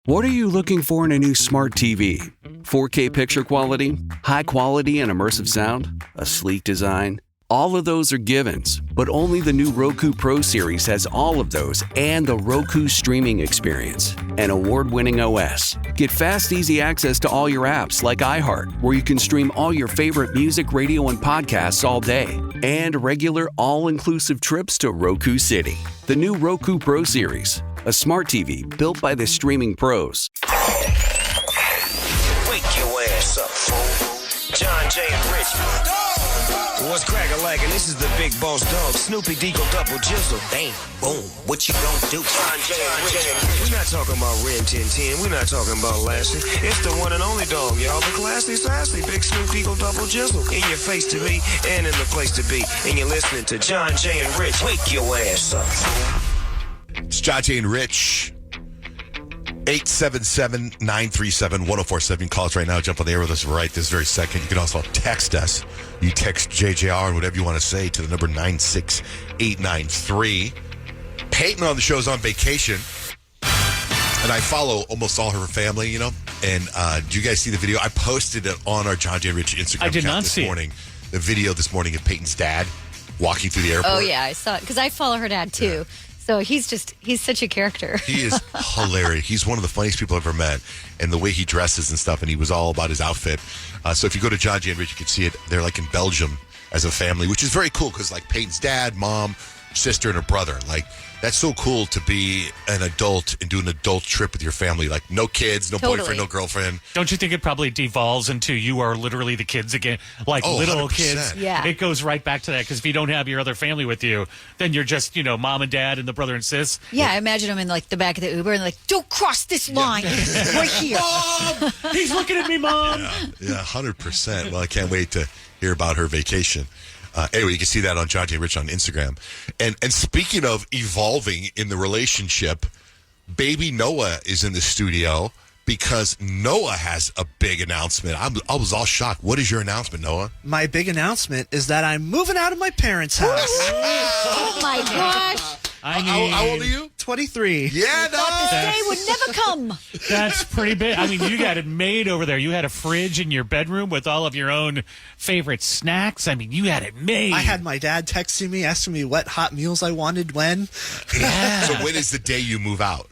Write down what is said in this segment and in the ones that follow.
What are you looking for in a new smart TV? 4K picture quality? High quality and immersive sound? A sleek design? All of those are givens, but only the new Roku Pro Series has all of those and the Roku streaming experience, an award-winning OS. Get fast, easy access to all your apps like iHeart, where you can stream all your favorite music, radio, and podcasts all day, and regular all-inclusive trips to Roku City. The new Roku Pro Series, a smart TV built by the streaming pros. Wake your ass up, fool. Johnjay and Rich. What's crack-a-lackin'? This is the big boss dog, Snoopy Deagle Double Jizzle. Bang, boom, what you gonna do? Johnjay and Rich. We're not talking about Ren 1010. We're not talking about Lassie. It's the one and only dog, y'all. The classy, sassy, big Snoop Deagle Double Jizzle. In your face to be and in the place to be. And you're listening to Johnjay and Rich. Wake your ass up, fool. It's Johnjay and Rich. 877-937-1047. Call us right now. Jump on the air with us right this very second. You can also text us. You text JJR and whatever you want to say to the number 96893. Peyton on the show is on vacation. And I follow almost all her family, you know. And do you guys see the video? I posted it on our Johnjay and Rich Instagram account this morning. The video this morning of Peyton's dad walking through the airport. Oh, yeah, I saw it. Because I follow her dad, too. Yeah. So he's such a character. He is hilarious. He's one of the funniest people I've ever met. And the way he dresses and stuff, and he was all about his outfit. So if you go to Johnjay and Rich, you can see it. They're like in Belgium as a family, which is very cool because like Peyton's dad, mom, sister, and her brother. Like, that's so cool to be an adult and do an adult trip with your family. Like, no kids, no boyfriend, no girlfriend. Don't you think it probably devolves into you are literally the kids again? Like little 100%. Kids. Yeah. It goes right back to that because if you don't have your other family with you, then you're just, mom and dad and the brother and sis. Yeah, I imagine them in like the back of the Uber and like, don't cross this line right here. Mom! He's looking at me, Mom! Yeah, 100%. Well, I can't wait to hear about her vacation. Anyway, you can see that on Johnjay and Rich on Instagram. And speaking of evolving in the relationship, baby Noah is in the studio because Noah has a big announcement. I was all shocked. What is your announcement, Noah? My big announcement is that I'm moving out of my parents' house. Oh, my gosh. How old are you? 23. Yeah, no. Thought this day would never come. That's pretty big. I mean, you got it made over there. You had a fridge in your bedroom with all of your own favorite snacks. I mean, you had it made. I had my dad texting me, asking me what hot meals I wanted when. Yeah. So when is the day you move out?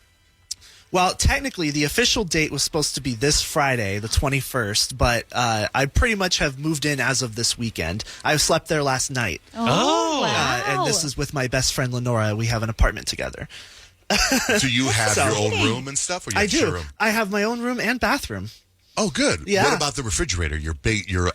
Well, technically, the official date was supposed to be this Friday, the 21st, but I pretty much have moved in as of this weekend. I slept there last night. Oh, wow. And this is with my best friend, Lenora. We have an apartment together. So you have your own room and stuff? Or you have your room? I have my own room and bathroom. Oh, good. Yeah. What about the refrigerator? Your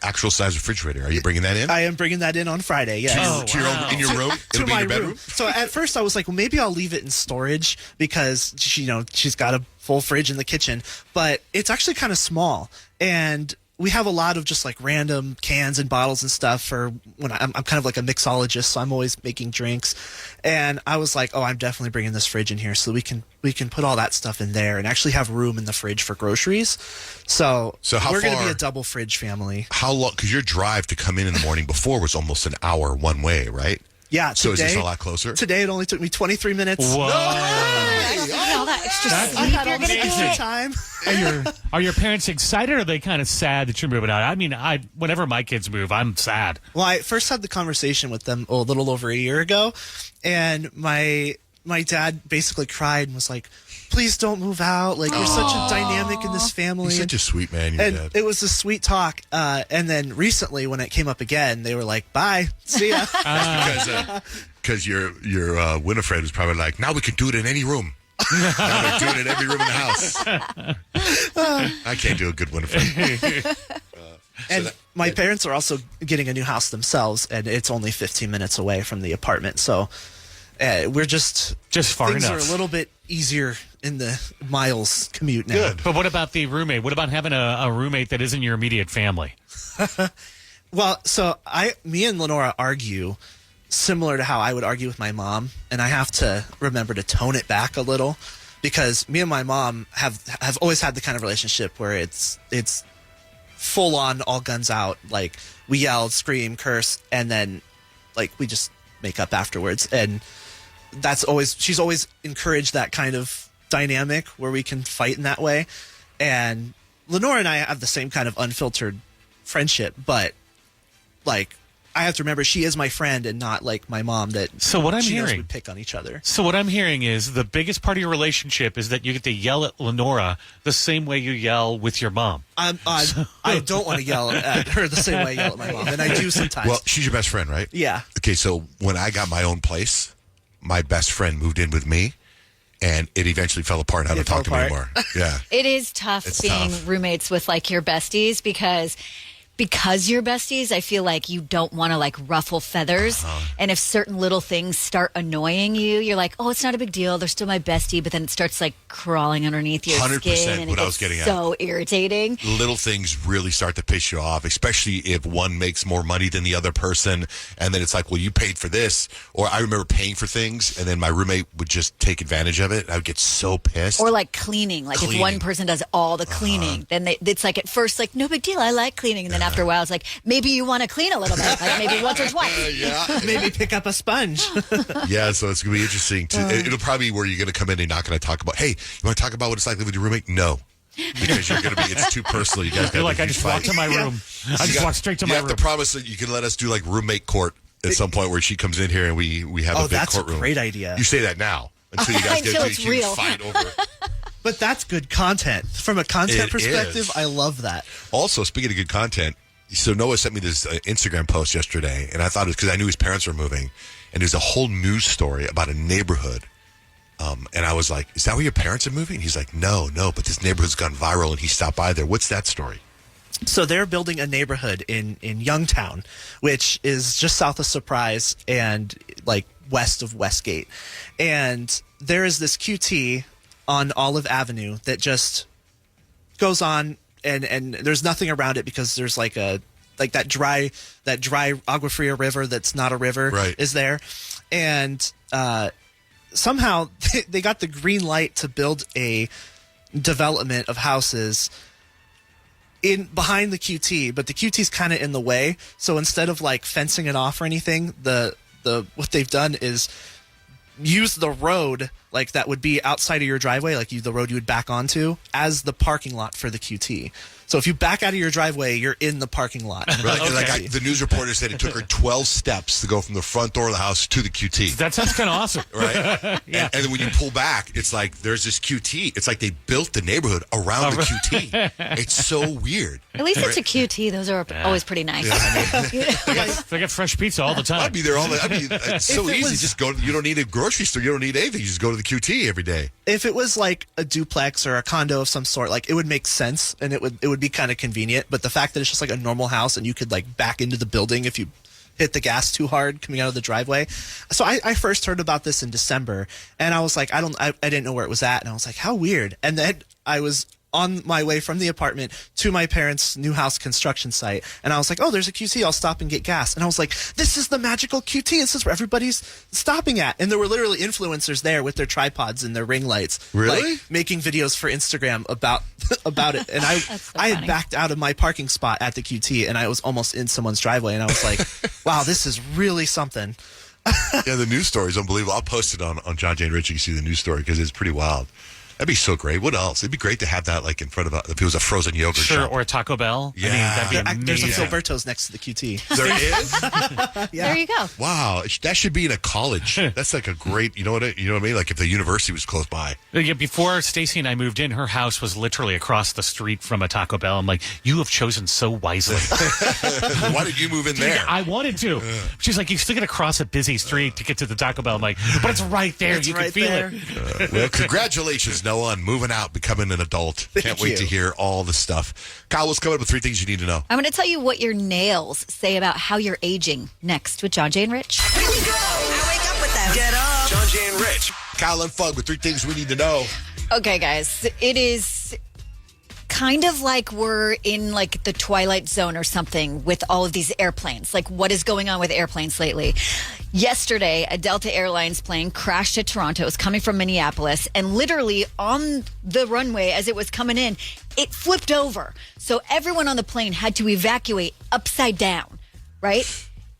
actual size refrigerator? Are you bringing that in? I am bringing that in on Friday. Yes. In your room? It'll be in your bedroom? Room. So at first I was like, well, maybe I'll leave it in storage because she's got a full fridge in the kitchen, but it's actually kind of small, and we have a lot of just like random cans and bottles and stuff for when I'm kind of like a mixologist, so I'm always making drinks. And I was like, oh, I'm definitely bringing this fridge in here so we can put all that stuff in there and actually have room in the fridge for groceries. So we're going to be a double fridge family. How long? Because your drive to come in the morning before was almost an hour one way, right? Yeah. So is this a lot closer? Today it only took me 23 minutes. Whoa. All that extra sleep you're going to get. Time. Are your parents excited or are they kind of sad that you're moving out? I mean, whenever my kids move, I'm sad. Well, I first had the conversation with them a little over a year ago, and my dad basically cried and was like, please don't move out. Like, you're such a dynamic in this family. He's such a sweet man, your dad. It was a sweet talk. And then recently when it came up again, they were like, bye, see ya. Because your Winifred was probably like, now we can do it in any room. Now we're doing it in every room in the house. I can't do a good Winifred. And my parents are also getting a new house themselves, and it's only 15 minutes away from the apartment. So we're just far things enough. are a little bit easier in the miles commute now. Good. But what about the roommate? What about having a roommate that isn't your immediate family? Well, so me and Lenora argue similar to how I would argue with my mom, and I have to remember to tone it back a little because me and my mom have always had the kind of relationship where it's full on, all guns out. Like, we yell, scream, curse, and then like we just make up afterwards. And she's always encouraged that kind of dynamic where we can fight in that way. And Lenore and I have the same kind of unfiltered friendship, but like I have to remember she is my friend and not like my mom that So what I'm she knows hearing, we pick on each other. So what I'm hearing is the biggest part of your relationship is that you get to yell at Lenora the same way you yell with your mom. I don't want to yell at her the same way I yell at my mom, and I do sometimes. Well, she's your best friend, right? Yeah. Okay, so when I got my own place, my best friend moved in with me, and it eventually fell apart. I don't talk to me anymore. Yeah. It is tough It's being tough. roommates with like your besties because you're besties, I feel like you don't want to like ruffle feathers. And if certain little things start annoying you, you're like, oh, it's not a big deal. They're still my bestie. But then it starts like crawling underneath your 100% skin. And what it I was gets getting at. so irritating. Little things really start to piss you off, especially if one makes more money than the other person. And then it's like, well, you paid for this. Or I remember paying for things, and then my roommate would just take advantage of it. I would get so pissed. Or like cleaning. Like if one person does all the cleaning, then it's like at first like, no big deal. I like cleaning. And then after a while, it's like, maybe you want to clean a little bit. Like maybe once or twice. Yeah. Maybe pick up a sponge. Yeah, so it's going to be interesting. It'll probably be where you're going to come in and you're not going to talk about, hey, you want to talk about what it's like living with your roommate? No. Because you're going to be, it's too personal. You guys You're like, gotta I just walked to my room. I just walked straight to my You have room. to promise that you can let us do like roommate court at some point where she comes in here and we have a big that's a courtroom. great idea. You say that now. Until you guys Until get to it's a huge real. fight over it. But that's good content. From a content It perspective, is. I love that. Also, speaking of good content, so Noah sent me this Instagram post yesterday, and I thought it was because I knew his parents were moving, and there's a whole news story about a neighborhood. And I was like, is that where your parents are moving? He's like, no, but this neighborhood's gone viral, and he stopped by there. What's that story? So they're building a neighborhood in Youngtown, which is just south of Surprise and like west of Westgate. And there is this QT on Olive Avenue that just goes on and there's nothing around it because there's like that dry Agua Fria river that's not a river Right. is there. And somehow they got the green light to build a development of houses in behind the QT, but the QT's kind of in the way. So instead of like fencing it off or anything, the what they've done is use the road like that would be outside of your driveway, like the road you would back onto, as the parking lot for the QT. So if you back out of your driveway, you're in the parking lot. Right? Okay. Like the news reporter said it took her 12 steps to go from the front door of the house to the QT. That sounds kind of awesome. Right? Yeah. And then when you pull back, it's like there's this QT. It's like they built the neighborhood around the QT. It's so weird. At least it's a QT. Those are always pretty nice. They got fresh pizza all the time. I'd be there all the I mean, it's so If it easy. was- Just go. You don't need a grocery store. You don't need anything. You just go to the QT every day. If it was like a duplex or a condo of some sort, like it would make sense and it would be kind of convenient. But the fact that it's just like a normal house and you could like back into the building if you hit the gas too hard coming out of the driveway. So I first heard about this in December and I was like, I didn't know where it was at. And I was like, how weird. And then I was on my way from the apartment to my parents' new house construction site. And I was like, oh, there's a QT. I'll stop and get gas. And I was like, this is the magical QT. This is where everybody's stopping at. And there were literally influencers there with their tripods and their ring lights. Really? Like, making videos for Instagram about it. And I so I had funny. backed out of my parking spot at the QT and I was almost in someone's driveway. And I was like, wow, this is really something. Yeah, the news story is unbelievable. I'll post it on Johnjay and Rich. You can see the news story because it's pretty wild. That'd be so great. What else? It'd be great to have that like in front of if it was a frozen yogurt Sure, shop. or a Taco Bell. Yeah. I mean, that'd be There's a amazing. Filberto's next to the QT. There is? Yeah. There you go. Wow, that should be in a college. That's like a great, you know what I mean? Like if the university was close by. Yeah, before Stacy and I moved in, her house was literally across the street from a Taco Bell. I'm like, you have chosen so wisely. Why did you move in there? I wanted to. She's like, you still got to cross a busy street to get to the Taco Bell. I'm like, but it's right there. It's you right can feel there. it. Well, congratulations, Noah, on moving out, becoming an adult. Can't wait you. to hear all the stuff. Kyle, what's coming up with 3 things you need to know? I'm going to tell you what your nails say about how you're aging next with Johnjay and Rich. Here we go. I wake up with them. Get up. Johnjay and Rich. Kyle and Fug with 3 things we need to know. Okay, guys, it is kind of like we're in like the Twilight Zone or something with all of these airplanes. Like, what is going on with airplanes lately? Yesterday, a Delta Airlines plane crashed at Toronto. It was coming from Minneapolis, and literally on the runway as it was coming in, it flipped over. So everyone on the plane had to evacuate upside down, right?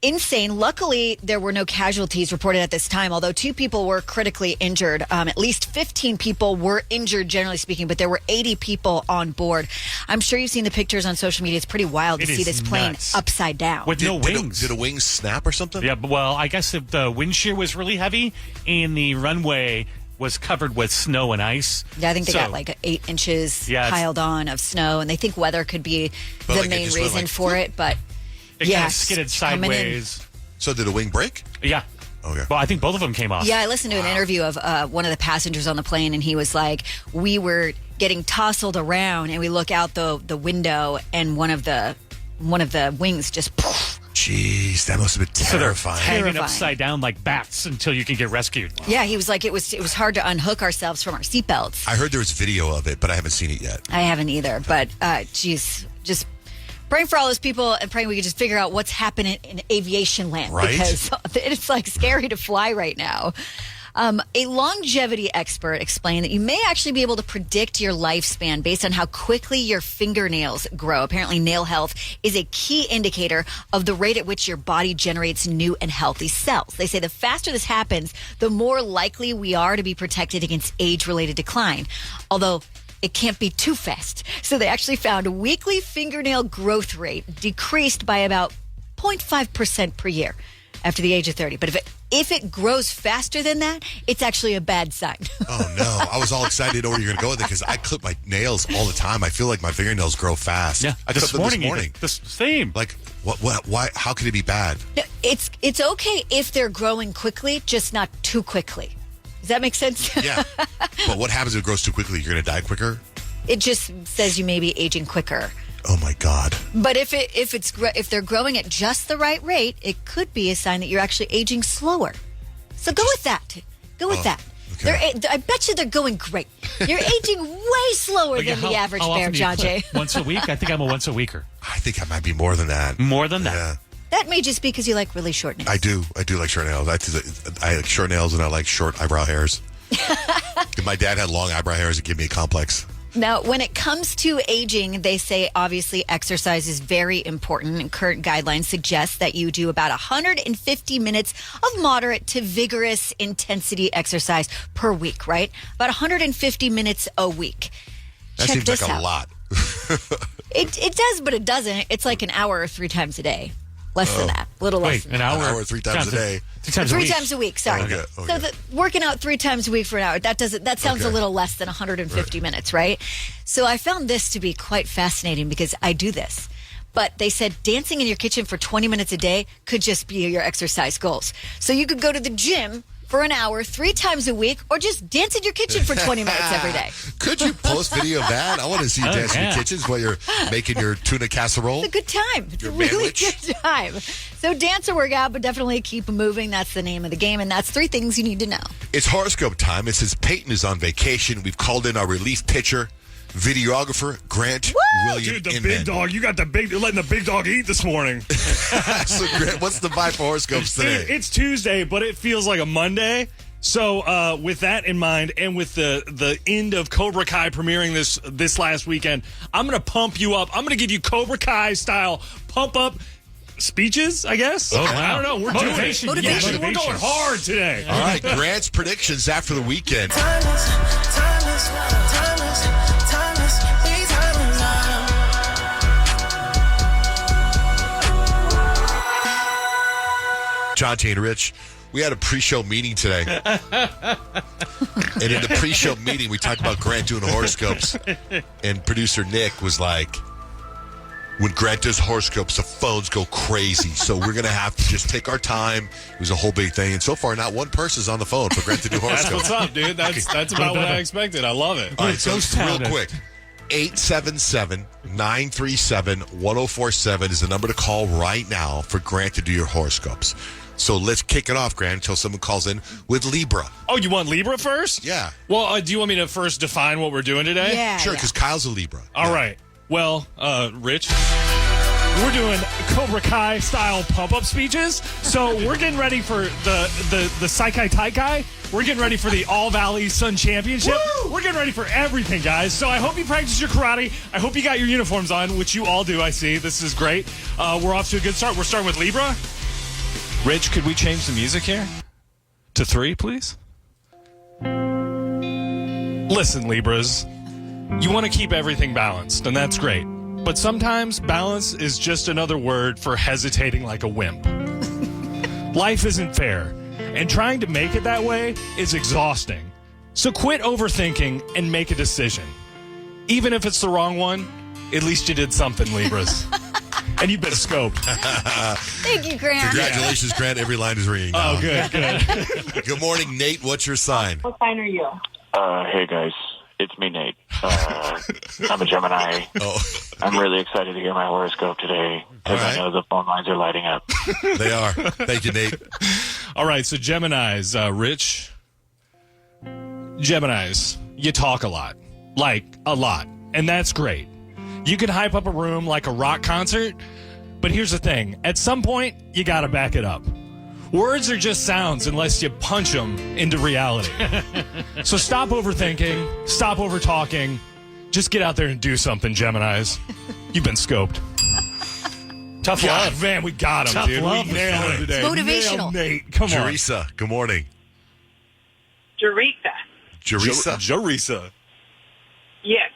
insane. Luckily, there were no casualties reported at this time, although 2 people were critically injured. At least 15 people were injured, generally speaking, but there were 80 people on board. I'm sure you've seen the pictures on social media. It's pretty wild to see this plane upside down. With no wings. Did a wing snap or something? Yeah, well, I guess if the wind shear was really heavy and the runway was covered with snow and ice. Yeah, I think they got like 8 inches piled on of snow, and they think weather could be the main reason for it, but it kind of skidded sideways. So did a wing break? Yeah. Okay. Well, I think both of them came off. Yeah, I listened to an interview of one of the passengers on the plane, and he was like, we were getting tousled around, and we look out the window, and one of the wings just poof. Jeez, that must have been terrifying. So they're hanging upside down like bats until you can get rescued. Yeah, he was like, it was hard to unhook ourselves from our seatbelts. I heard there was video of it, but I haven't seen it yet. I haven't either, but geez, just praying for all those people and praying we could just figure out what's happening in aviation land. Right? Because it's like scary to fly right now. A longevity expert explained that you may actually be able to predict your lifespan based on how quickly your fingernails grow. Apparently, nail health is a key indicator of the rate at which your body generates new and healthy cells. They say the faster this happens, the more likely we are to be protected against age-related decline. Although it can't be too fast. So they actually found a weekly fingernail growth rate decreased by about 0.5% per year after the age of 30. But if it grows faster than that, it's actually a bad sign. Oh, no. I was all excited to know where you're going to go with it because I clip my nails all the time. I feel like my fingernails grow fast. Yeah, I clipped them this morning. The same. Like, what, why, how could it be bad? It's okay if they're growing quickly, just not too quickly. Does that make sense? Yeah. But what happens if it grows too quickly? You're going to die quicker? It just says you may be aging quicker. Oh, my God. But if they're growing at just the right rate, it could be a sign that you're actually aging slower. So go with that. Go with that. Okay. I bet you they're going great. You're aging way slower than the average bear, Johnjay. Once a week? I think I'm a once a weeker. I think I might be more than that. More than that? Yeah. That may just be because you like really short nails. I do like short nails. I like short nails and I like short eyebrow hairs. If my dad had long eyebrow hairs, it'd give me a complex. Now, when it comes to aging, they say obviously exercise is very important, and current guidelines suggest that you do about 150 minutes of moderate to vigorous intensity exercise per week, right? About 150 minutes a week. That Check seems this like a out. lot. It does, but it doesn't. It's like an hour 3 times a day. Less than that. A little less Wait, than an that. hour? 3 times a day. 3 times a week. 3 times a week, sorry. Okay. So working out 3 times a week for an hour, that sounds a little less than 150 minutes, right? So I found this to be quite fascinating because I do this. But they said dancing in your kitchen for 20 minutes a day could just be your exercise goals. So you could go to the gym for an hour 3 times a week, or just dance in your kitchen for 20 minutes every day. Could you post video of that? I want to see you dance in your kitchens while you're making your tuna casserole. It's a good time. It's a really good time. So dance or work out, but definitely keep moving. That's the name of the game, and that's 3 things you need to know. It's horoscope time. It says Peyton is on vacation. We've called in our relief pitcher, videographer, Grant William Dude, the Inman. big dog. You got you're letting the big dog eat this morning. So, Grant, what's the vibe for horoscopes today? It's Tuesday, but it feels like a Monday. So with that in mind, and with the end of Cobra Kai premiering this last weekend, I'm going to pump you up. I'm going to give you Cobra Kai style pump up speeches, I guess. Oh, wow. I don't know. We're Motivation. doing it. Yeah, We're going hard today. All right, Grant's predictions after the weekend. Johnjay and Rich, we had a pre-show meeting today. And in the pre-show meeting, we talked about Grant doing horoscopes. And producer Nick was like, when Grant does horoscopes, the phones go crazy. So we're going to have to just take our time. It was a whole big thing. And so far, not one person's on the phone for Grant to do horoscopes. That's what's up, dude. That's about what I expected. I love it. All right, so real quick. 877-937-1047 is the number to call right now for Grant to do your horoscopes. So let's kick it off, Grant, until someone calls in with Libra. Oh, you want Libra first? Yeah. Well, do you want me to first define what we're doing today? Yeah. Sure, because Kyle's a Libra. All right. Well, Rich, we're doing Cobra Kai style pump-up speeches. So we're getting ready for the Saikai Taikai. We're getting ready for the All Valley Sun Championship. Woo! We're getting ready for everything, guys. So I hope you practice your karate. I hope you got your uniforms on, which you all do, I see. This is great. We're off to a good start. We're starting with Libra. Rich, could we change the music here to 3, please? Listen, Libras, you want to keep everything balanced, and that's great. But sometimes balance is just another word for hesitating like a wimp. Life isn't fair, and trying to make it that way is exhausting. So quit overthinking and make a decision. Even if it's the wrong one, at least you did something, Libras. And you've been scoped. Thank you, Grant. Congratulations, Grant. Every line is ringing now. Oh, good. Good morning, Nate. What's your sign? What sign are you? Hey guys, it's me, Nate. I'm a Gemini. Oh, I'm really excited to get my horoscope today because All right. I know the phone lines are lighting up. they are. Thank you, Nate. All right, so Geminis, Rich. Geminis, you talk a lot. Like, a lot. And that's great. You can hype up a room like a rock concert, but here's the thing. At some point, you gotta back it up. Words are just sounds unless you punch them into reality. So stop overthinking, stop overtalking. Just get out there and do something, Geminis. You've been scoped. Tough love. Man, we got him, Tough dude. love. We nailed him today. It's motivational. Nailed Nate. Come on. Jerisa, good morning. Jerisa. Jerisa? Jerisa. Yes.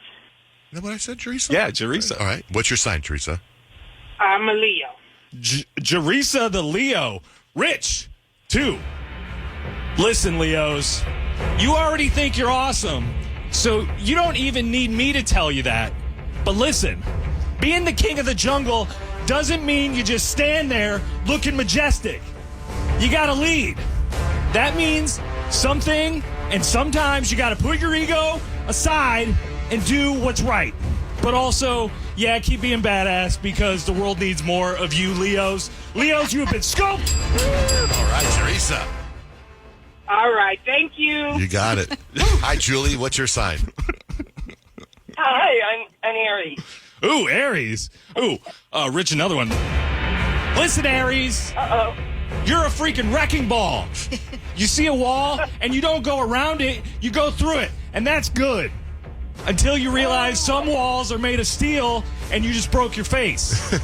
Is that what I said, Jerisa? Yeah, Jerisa. All right. What's your sign, Jerisa? I'm a Leo. Jerisa the Leo. Rich, 2. Listen, Leos, you already think you're awesome, so you don't even need me to tell you that. But listen, being the king of the jungle doesn't mean you just stand there looking majestic. You gotta lead. That means something, and sometimes you gotta put your ego aside and do what's right. But also, yeah, keep being badass because the world needs more of you, Leos. Leos, you have been scoped. All right, Jerisa. All right. Thank you. You got it. Hi, Julie. What's your sign? Hi, I'm an Aries. Ooh, Aries. Ooh, Rich, another one. Listen, Aries. Uh-oh. You're a freaking wrecking ball. You see a wall, and you don't go around it, you go through it. And that's good. Until you realize some walls are made of steel and you just broke your face.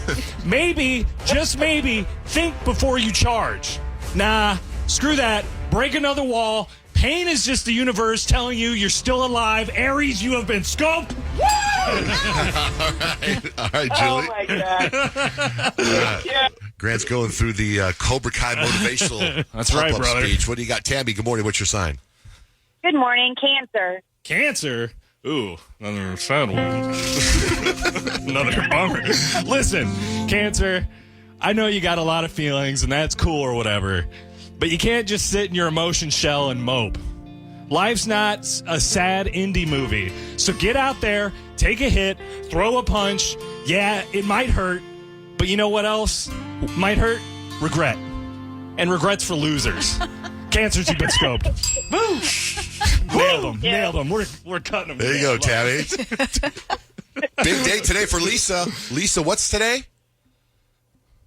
Maybe, just maybe, think before you charge. Nah, screw that. Break another wall. Pain is just the universe telling you you're still alive. Aries, you have been scoped. All right, Oh, Julie. my God. Yeah. Grant's going through the Cobra Kai motivational That's right, pump-up brother. speech. What do you got? Tammy, good morning. What's your sign? Good morning, Cancer. Cancer? Ooh, another sad one. Another bummer. Listen, Cancer, I know you got a lot of feelings, and that's cool or whatever, but you can't just sit in your emotion shell and mope. Life's not a sad indie movie, so get out there, take a hit, throw a punch. Yeah, it might hurt, but you know what else might hurt? Regret. And regret's for losers. Cancers, you've been scoped. Boo! Nailed them. We're cutting them. There you go, Tammy. Big day today for Lisa. Lisa, what's today?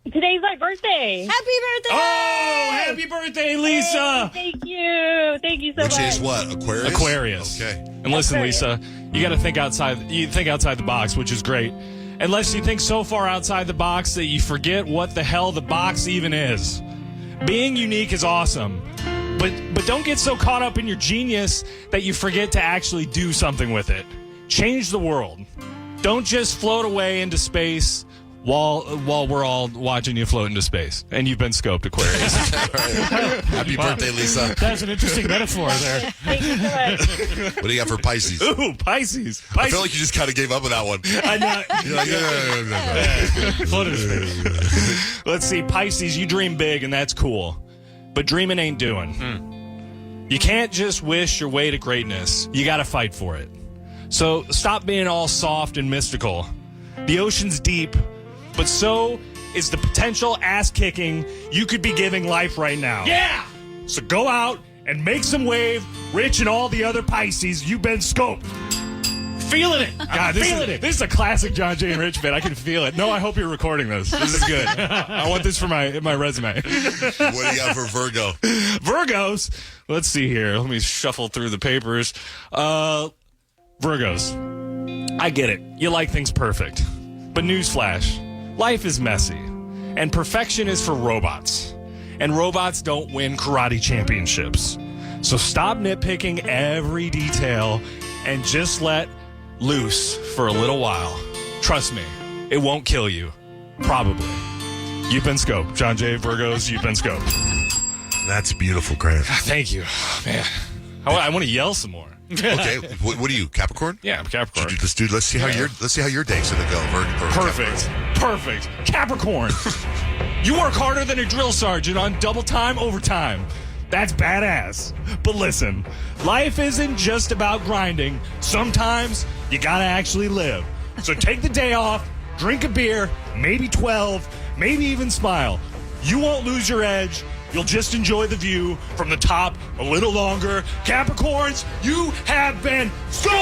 Today's my birthday. Happy birthday! Oh, happy birthday, Lisa! Thank you. Thank you so Which much. is what? Aquarius? Aquarius. Okay. And listen, Lisa, you got to think outside. You think outside the box, which is great. Unless you think so far outside the box that you forget what the hell the box even is. Being unique is awesome, but don't get so caught up in your genius that you forget to actually do something with it. Change the world. Don't just float away into space while we're all watching you float into space. And you've been scoped, Aquarius. Happy birthday, Lisa. That's an interesting metaphor there. Thank you so much. What do you got for Pisces? Ooh, Pisces. I feel like you just kind of gave up on that one. I know. You're like, yeah. Float into space. Let's see, Pisces, you dream big, and that's cool. But dreaming ain't doing. You can't just wish your way to greatness. You got to fight for it. So stop being all soft and mystical. The ocean's deep, but so is the potential ass-kicking you could be giving life right now. Yeah! So go out and make some wave. Rich and all the other Pisces, you've been scoped. Feeling it. God, this is a classic Johnjay and Rich bit. I can feel it. No, I hope you're recording this. This is good. I want this for my resume. What do you got for Virgo? Virgos. Let's see here. Let me shuffle through the papers. Virgos. I get it. You like things perfect. But newsflash, life is messy. And perfection is for robots. and robots don't win karate championships. So stop nitpicking every detail and just let loose for a little while. Trust me, it won't kill you. Probably. You've been scoped. Johnjay, Virgos, you've been scoped. That's beautiful, Grant. Thank you. Man, I want to yell some more. Okay, what are you, Capricorn? Yeah, I'm Capricorn. Let's see how your day's gonna go. Perfect. Capricorn. You work harder than a drill sergeant on double time overtime. That's badass. But listen, life isn't just about grinding. Sometimes you gotta actually live. So take the day off, drink a beer, maybe 12, maybe even smile. You won't lose your edge. You'll just enjoy the view from the top a little longer. Capricorns, you have been scoped!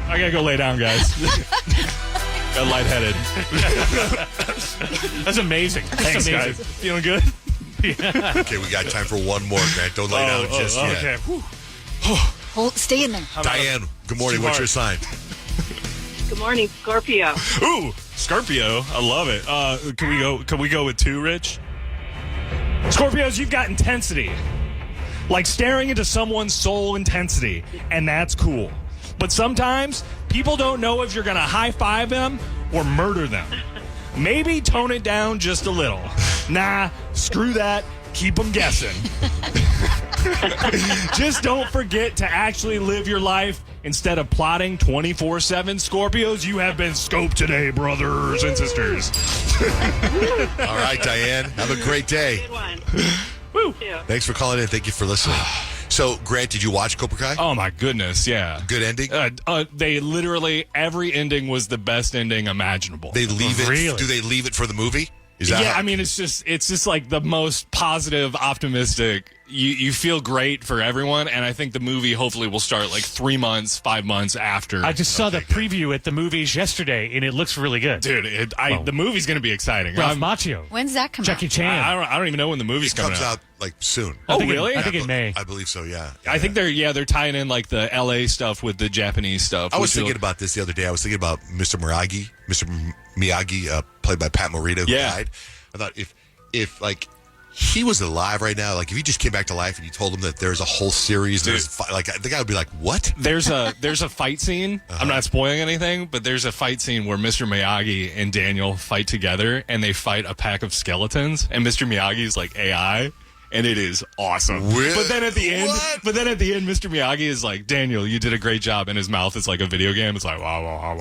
I gotta go lay down, guys. Got lightheaded. That's amazing. Thanks, guys. Feeling good? Okay, we got time for one more, Grant. Don't lay down just yet. Okay. Stay in there. Diane, good morning. What's your sign? Good morning, Scorpio. Ooh, Scorpio. I love it. Can we go with 2, Rich? Scorpios, you've got intensity. Like staring into someone's soul intensity. And that's cool. But sometimes people don't know if you're going to high-five them or murder them. Maybe tone it down just a little. Nah, screw that. Keep them guessing. Just don't forget to actually live your life instead of plotting 24/7. Scorpios, you have been scoped today, brothers and sisters. All right, Diane. Have a great day. Good one. Woo. Thanks for calling in. Thank you for listening. So, Grant, did you watch Cobra Kai? Oh, my goodness, yeah. Good ending? They literally, every ending was the best ending imaginable. They leave it. Really? Do they leave it for the movie? Is that I mean, it's just like the most positive, optimistic. You feel great for everyone, and I think the movie hopefully will start like 3 months, 5 months after. I just saw the preview at the movies yesterday, and it looks really good. Dude, the movie's going to be exciting. Ralph Macchio. When's that come Jackie out? Chan. I don't even know when the movie's It coming comes out like soon. Oh, I really? think in May. I believe so, yeah. I think they're tying in like the LA stuff with the Japanese stuff. I was thinking about this the other day. I was thinking about Mr. Miyagi, played by Pat Morita, who died. I thought if like he was alive right now, like if he just came back to life and you told him that there's a whole series, like the guy would be like, "What?" There's a fight scene. I'm not spoiling anything, but there's a fight scene where Mr. Miyagi and Daniel fight together, and they fight a pack of skeletons, and Mr. Miyagi's like AI. And it is awesome. Really? But then at the end, Mr. Miyagi is like, Daniel, you did a great job. And his mouth is like a video game. It's like, wow.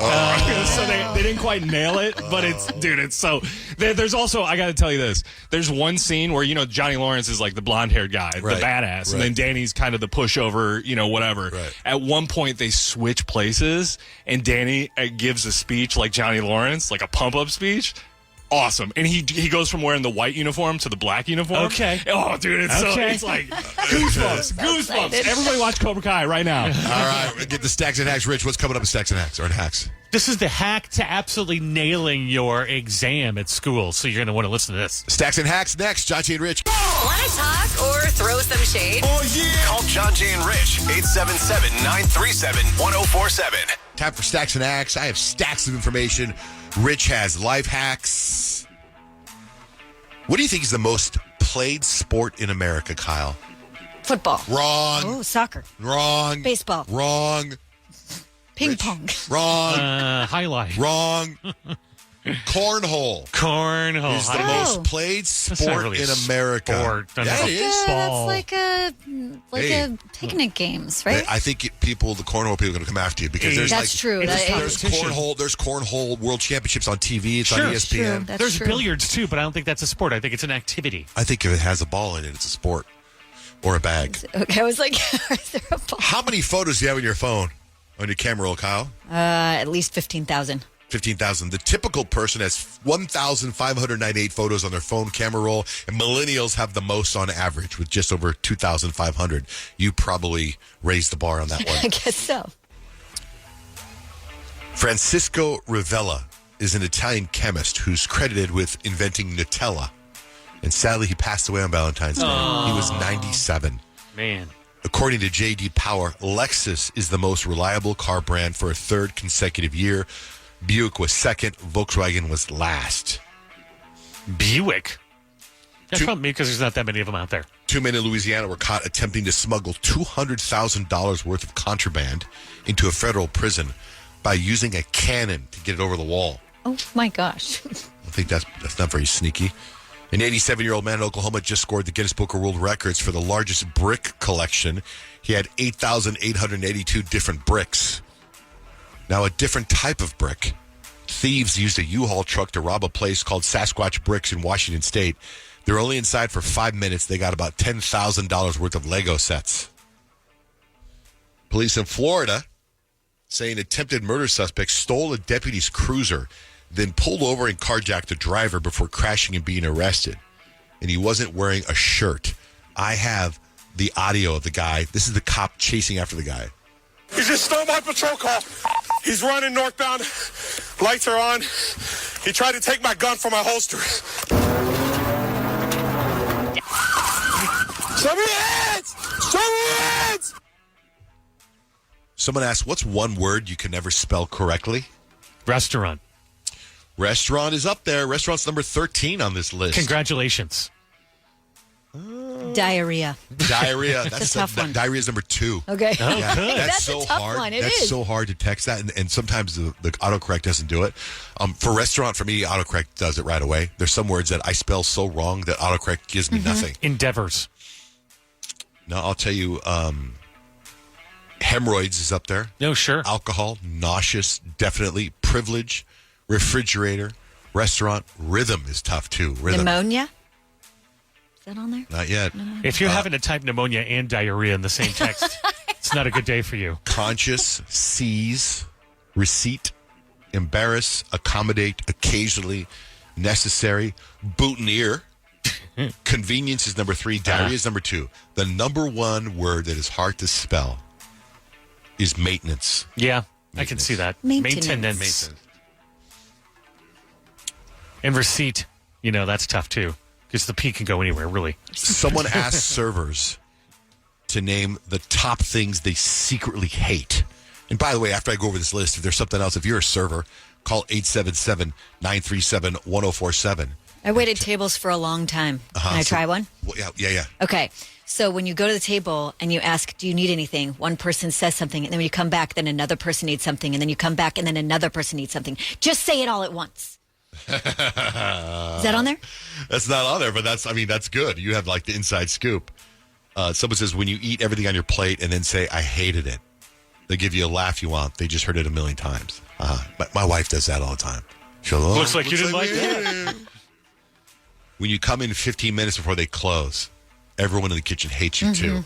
So they didn't quite nail it, but it's so. There's also, I got to tell you this. There's one scene where, Johnny Lawrence is like the blonde-haired guy, the badass. And then Danny's kind of the pushover, whatever. Right. At one point, they switch places, and Danny gives a speech like Johnny Lawrence, like a pump-up speech. Awesome. And he goes from wearing the white uniform to the black uniform. Okay. Oh, dude, it's like goosebumps. Everybody watch Cobra Kai right now. All right, get the Stacks and Hacks. Rich, what's coming up in Stacks and Hacks or in Hacks? This is the hack to absolutely nailing your exam at school, so you're going to want to listen to this. Stacks and Hacks next. Johnjay and Rich. Want to talk or throw some shade? Oh, yeah. Call Johnjay and Rich, 877-937-1047. Time for Stacks and Hacks. I have stacks of information. Rich has life hacks. What do you think is the most played sport in America, Kyle? Football. Wrong. Oh, soccer. Wrong. Baseball. Wrong. Ping Rich. pong. Wrong. Highlight. Wrong. Cornhole Cornhole. is the most played sport really in a America. sport. Yeah, it is. Ball. That's like a picnic games, right? I think the cornhole people are going to come after you because there's That's true. There's cornhole world championships on TV. It's on ESPN. True. That's There's true. billiards, too, but I don't think that's a sport. I think it's an activity. I think if it has a ball in it, it's a sport or a bag. Okay, I was like, is there a ball? How many photos do you have on your phone, on your camera roll, Kyle? At least 15,000. 15,000. The typical person has 1,598 photos on their phone camera roll, and millennials have the most on average with just over 2,500. You probably raised the bar on that one. I guess so. Francisco Rivella is an Italian chemist who's credited with inventing Nutella. And sadly, he passed away on Valentine's Day. He was 97. Man. According to J.D. Power, Lexus is the most reliable car brand for a third consecutive year. Buick was second. Volkswagen was last. Buick. That's probably because there's not that many of them out there. 2 men in Louisiana were caught attempting to smuggle $200,000 worth of contraband into a federal prison by using a cannon to get it over the wall. Oh, my gosh. I think that's not very sneaky. An 87-year-old man in Oklahoma just scored the Guinness Book of World Records for the largest brick collection. He had 8,882 different bricks. Now, a different type of brick. Thieves used a U-Haul truck to rob a place called Sasquatch Bricks in Washington State. They're only inside for 5 minutes. They got about $10,000 worth of Lego sets. Police in Florida say an attempted murder suspect stole a deputy's cruiser, then pulled over and carjacked the driver before crashing and being arrested. And he wasn't wearing a shirt. I have the audio of the guy. This is the cop chasing after the guy. He just stole my patrol car. He's running northbound. Lights are on. He tried to take my gun from my holster. Show me your hands! Show me your hands! Someone asked, what's one word you can never spell correctly? Restaurant. Restaurant is up there. Restaurant's number 13 on this list. Congratulations. Diarrhea. Diarrhea. That's a tough one. Diarrhea is number 2. Okay. Oh, Yeah, good. That's so a tough hard. one. It That's is. so hard to text that, and sometimes the autocorrect doesn't do it. For restaurant, for me, autocorrect does it right away. There's some words that I spell so wrong that autocorrect gives me nothing. Endeavors. Now, I'll tell you, hemorrhoids is up there. No, sure. Alcohol, nauseous, definitely. Privilege, refrigerator, restaurant. Rhythm is tough, too. Rhythm. Pneumonia? Is that on there? Not yet. If you're having to type pneumonia and diarrhea in the same text, it's not a good day for you. Conscious, seize, receipt, embarrass, accommodate, occasionally, necessary, boutonniere. Convenience is number 3. Diarrhea is number 2. The number 1 word that is hard to spell is maintenance. Yeah, I can see that. Maintenance. And receipt, that's tough too. Because the P can go anywhere, really. Someone asked servers to name the top things they secretly hate. And by the way, after I go over this list, if there's something else, if you're a server, call 877-937-1047. I waited tables for a long time. Can I try one? Well, yeah. Okay. So when you go to the table and you ask, do you need anything? One person says something, and then when you come back, then another person needs something, and then you come back, and then another person needs something. Just say it all at once. Is that on there? That's not on there, but that's good. You have like the inside scoop. Someone says, when you eat everything on your plate and then say, I hated it, they give you a laugh you want. They just heard it a million times. My wife does that all the time. Looks like you didn't like that. When you come in 15 minutes before they close, everyone in the kitchen hates you too.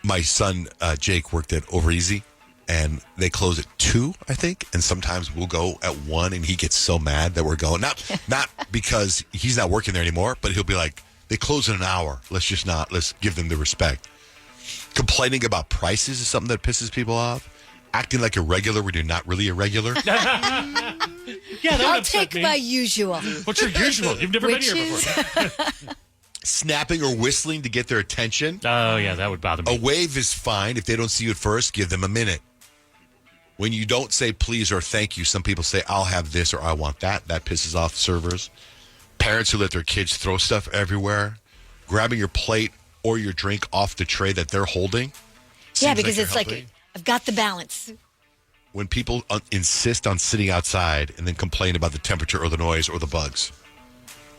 My son, Jake, worked at Over Easy, and they close at 2, I think. And sometimes we'll go at 1, and he gets so mad that we're going. Not because he's not working there anymore, but he'll be like, they close in an hour. Let's give them the respect. Complaining about prices is something that pisses people off. Acting like a regular when you're not really a regular. Yeah, that I'll take my usual. What's your usual? You've never been here before. Snapping or whistling to get their attention. Oh, yeah, that would bother me. A wave is fine. If they don't see you at first, give them a minute. When you don't say please or thank you, some people say, I'll have this or I want that. That pisses off servers. Parents who let their kids throw stuff everywhere. Grabbing your plate or your drink off the tray that they're holding. Yeah, because it's like, I've got the balance. When people insist on sitting outside and then complain about the temperature or the noise or the bugs.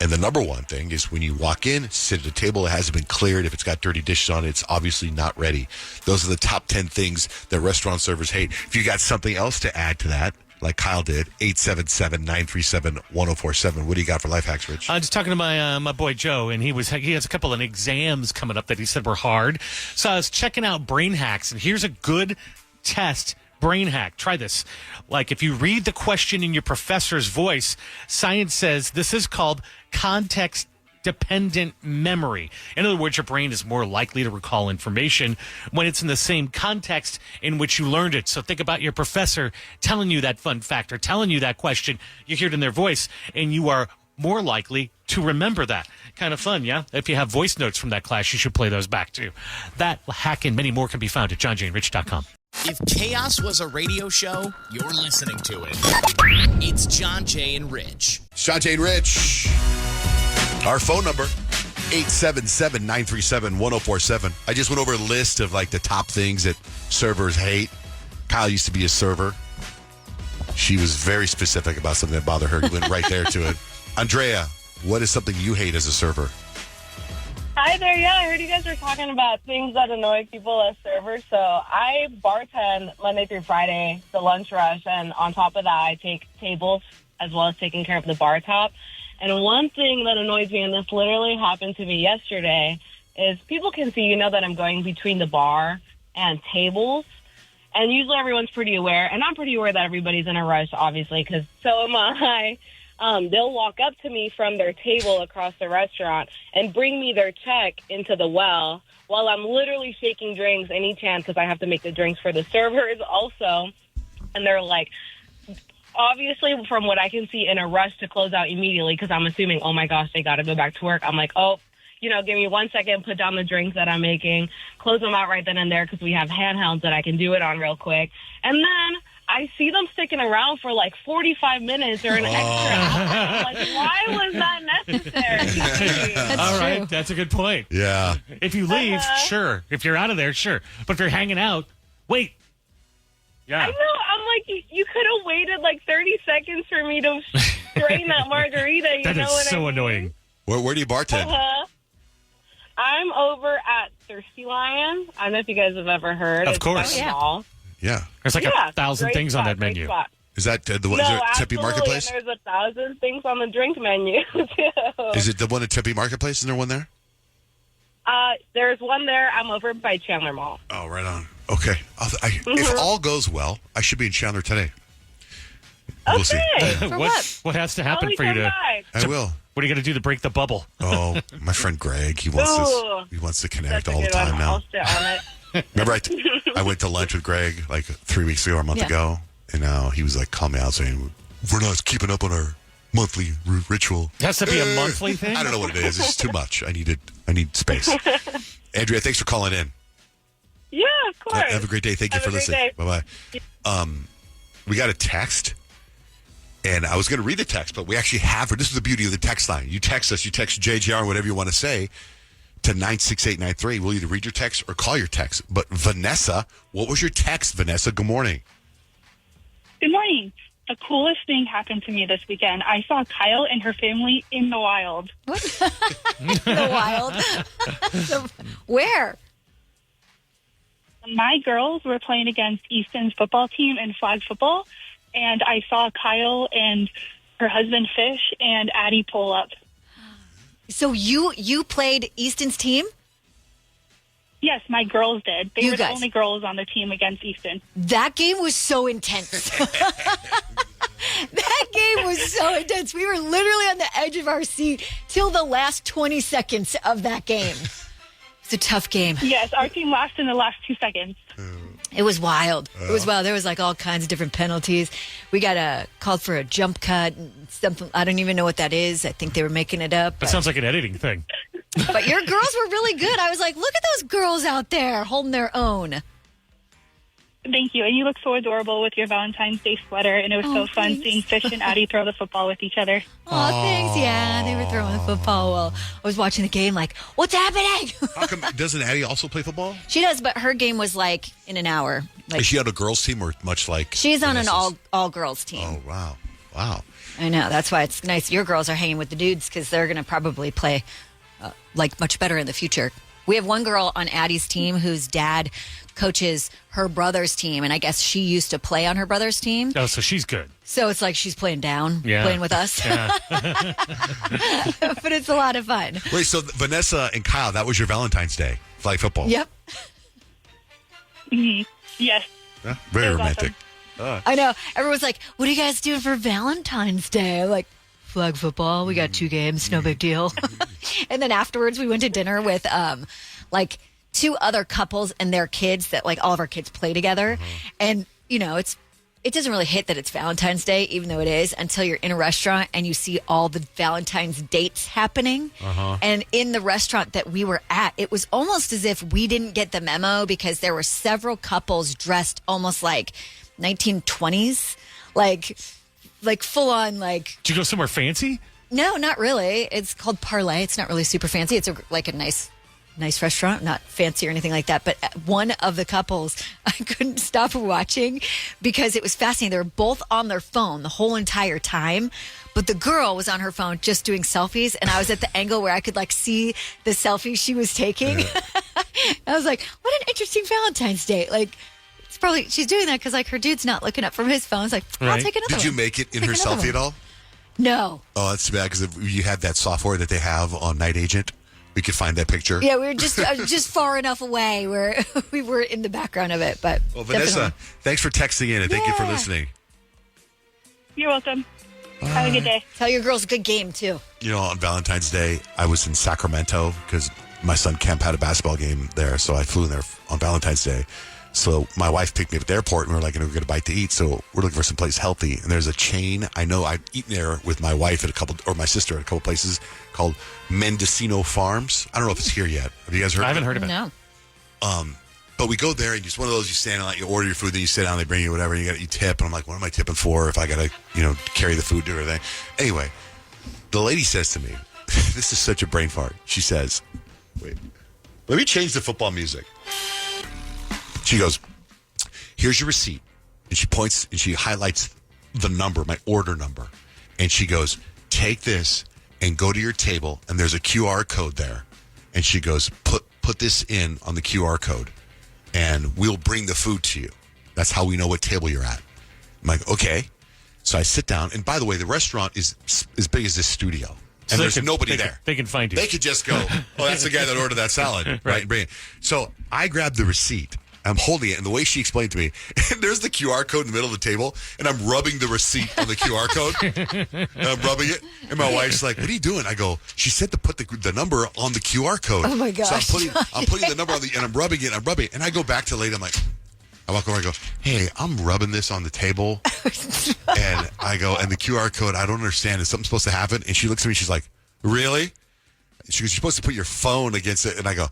And the number one thing is when you walk in, sit at a table, it hasn't been cleared. If it's got dirty dishes on it, it's obviously not ready. Those are the top 10 things that restaurant servers hate. If you got something else to add to that, like Kyle did, 877-937-1047. What do you got for life hacks, Rich? I was talking to my boy Joe, and he has a couple of exams coming up that he said were hard. So I was checking out brain hacks, and here's a good test. Brain hack. Try this. Like if you read the question in your professor's voice, science says this is called context dependent memory. In other words, your brain is more likely to recall information when it's in the same context in which you learned it. So think about your professor telling you that fun fact or telling you that question. You hear it in their voice, and you are more likely to remember that. Kind of fun, yeah? If you have voice notes from that class, you should play those back too. That hack and many more can be found at johnjayandrich.com. If chaos was a radio show, you're listening to it. It's Johnjay and Rich. Johnjay and Rich. Our phone number, 877-937-1047. I just went over a list of like the top things that servers hate. Kyle used to be a server. She was very specific about something that bothered her. You went right there to it. Andrea, what is something you hate as a server? Hi there. Yeah, I heard you guys were talking about things that annoy people as servers. So I bartend Monday through Friday, the lunch rush, and on top of that, I take tables as well as taking care of the bar top. And one thing that annoys me, and this literally happened to me yesterday, is people can see, that I'm going between the bar and tables. And usually everyone's pretty aware, and I'm pretty aware that everybody's in a rush, obviously, because so am I. They'll walk up to me from their table across the restaurant and bring me their check into the well while I'm literally shaking drinks any chance because I have to make the drinks for the servers also. And they're like, obviously, from what I can see, in a rush to close out immediately because I'm assuming, oh, my gosh, they got to go back to work. I'm like, oh, give me 1 second, put down the drinks that I'm making, close them out right then and there because we have handhelds that I can do it on real quick. And then I see them sticking around for like 45 minutes or an extra hour. I'm like, why was that necessary? All right, that's a good point. Yeah. If you leave, sure. If you're out of there, sure. But if you're hanging out, wait. Yeah. I know. I'm like, you could have waited like 30 seconds for me to strain that margarita. That is so annoying. Where do you bartend? I'm over at Thirsty Lion. I don't know if you guys have ever heard. Of course. Small. Yeah. There's like 1,000 great things spot, on that great menu. spot. Is that the one? No, Is it Tempe absolutely, Marketplace? and there's 1,000 things on the drink menu, too. Is it the one at Tempe Marketplace? Is there one there? There's one there. I'm over by Chandler Mall. Oh, right on. Okay. If all goes well, I should be in Chandler today. We'll see. For what? What has to happen Only for you to? I will. What are you going to do to break the bubble? Oh, my friend Greg, he wants to connect all the time now. I'll sit on it. Remember, I went to lunch with Greg like 3 weeks ago or a month ago, and now he was like calling me out saying, we're not keeping up on our monthly ritual. It has to be a monthly thing? I don't know what it is. It's too much. I need space. Andrea, thanks for calling in. Yeah, of course. Have a great day. Thank you for listening. Bye-bye. We got a text. And I was going to read the text, but we actually have her. This is the beauty of the text line. You text us. You text JJR, whatever you want to say, to 96893. We'll either read your text or call your text. But Vanessa, what was your text, Vanessa? Good morning. Good morning. The coolest thing happened to me this weekend. I saw Kyle and her family in the wild. What? In the wild? Where? My girls were playing against Easton's football team in flag football. And I saw Kyle and her husband Fish and Addie pull up. So you played Easton's team? Yes, my girls did. They were guys. the only girls on the team against Easton. That game was so intense. That game was so intense. We were literally on the edge of our seat till the last 20 seconds of that game. It's a tough game. Yes, our team lost in the last 2 seconds. It was wild. It was wild. There was like all kinds of different penalties. We got called for a jump cut. Something I don't even know what that is. I think they were making it up. That sounds like an editing thing. But your girls were really good. I was like, look at those girls out there holding their own. Thank you. And you look so adorable with your Valentine's Day sweater. And it was so fun seeing Fish and Addie throw the football with each other. Oh, thanks. Yeah, they were throwing the football while I was watching the game like, what's happening? How come, doesn't Addie also play football? She does, but her game was like in an hour. Like, Is she on a girls team or much like she's on Vanessa's? an all-girls team. Oh, wow. Wow. I know. That's why it's nice. Your girls are hanging with the dudes because they're going to probably play like much better in the future. We have one girl on Addie's team whose dad coaches her brother's team, and I guess she used to play on her brother's team. Oh, so she's good. So it's like she's playing down, playing with us. Yeah. But it's a lot of fun. Wait, so Vanessa and Kyle, that was your Valentine's Day flag football? Yep. Mm-hmm. Yes. Yeah, very It was romantic. I know. Everyone's like, what are you guys doing for Valentine's Day? I'm like, flag football. We got 2 games. No big deal. And then afterwards, we went to dinner with like 2 other couples and their kids that like all of our kids play together. And, you know, it doesn't really hit that it's Valentine's Day, even though it is, until you're in a restaurant and you see all the Valentine's dates happening. And in the restaurant that we were at, it was almost as if we didn't get the memo because there were several couples dressed almost like 1920s, like full on like. Did you go somewhere fancy? No, not really. It's called Parlay. It's not really super fancy. It's like a nice restaurant, not fancy or anything like that. But one of the couples, I couldn't stop watching because it was fascinating. They were both on their phone the whole entire time. But the girl was on her phone just doing selfies, and I was at the angle where I could like see the selfies she was taking. I was like, what an interesting Valentine's Day. Like, it's probably, she's doing that because like her dude's not looking up from his phone. It's like, I'll take another one. Did you make it in her selfie at all? No. Oh, that's too bad because if you had that software that they have on Night Agent, we could find that picture. Yeah, we were just far enough away where we were in the background of it. But well, Vanessa, thanks for texting in and thank you for listening. You're welcome. Have a good day. Tell your girls a good game, too. You know, on Valentine's Day, I was in Sacramento because my son Kemp had a basketball game there, so I flew in there on Valentine's Day. So my wife picked me up at the airport, and we were like, we're going to bite to eat. So we're looking for some place healthy. And there's a chain. I know I've eaten there with my wife or my sister at a couple places called Mendocino Farms. I don't know if it's here yet. Have you guys heard of it? I haven't heard of it. No. But we go there, and it's one of those you stand out, you order your food, then you sit down, they bring you whatever, and you tip. And I'm like, what am I tipping for if I got to, carry the food to everything? Anyway, the lady says to me, this is such a brain fart. She says, wait, let me change the football music. She goes, here's your receipt. And she points and she highlights the number, my order number. And she goes, take this and go to your table. And there's a QR code there. And she goes, put this in on the QR code. And we'll bring the food to you. That's how we know what table you're at. I'm like, okay. So I sit down. And by the way, the restaurant is as big as this studio. And there's nobody there. They can find you. They could just go, oh, that's the guy that ordered that salad. Right. Bring it. So I grabbed the receipt. I'm holding it, and the way she explained to me, there's the QR code in the middle of the table, and I'm rubbing the receipt on the QR code. And I'm rubbing it, and my wife's like, what are you doing? I go, she said to put the number on the QR code. Oh, my gosh. So I'm putting the number on and I'm rubbing it, and I go back to the lady, I'm like, I walk over, I go, hey, I'm rubbing this on the table, and I go, and the QR code, I don't understand, is something supposed to happen? And she looks at me, she's like, really? She goes, you're supposed to put your phone against it, and I go,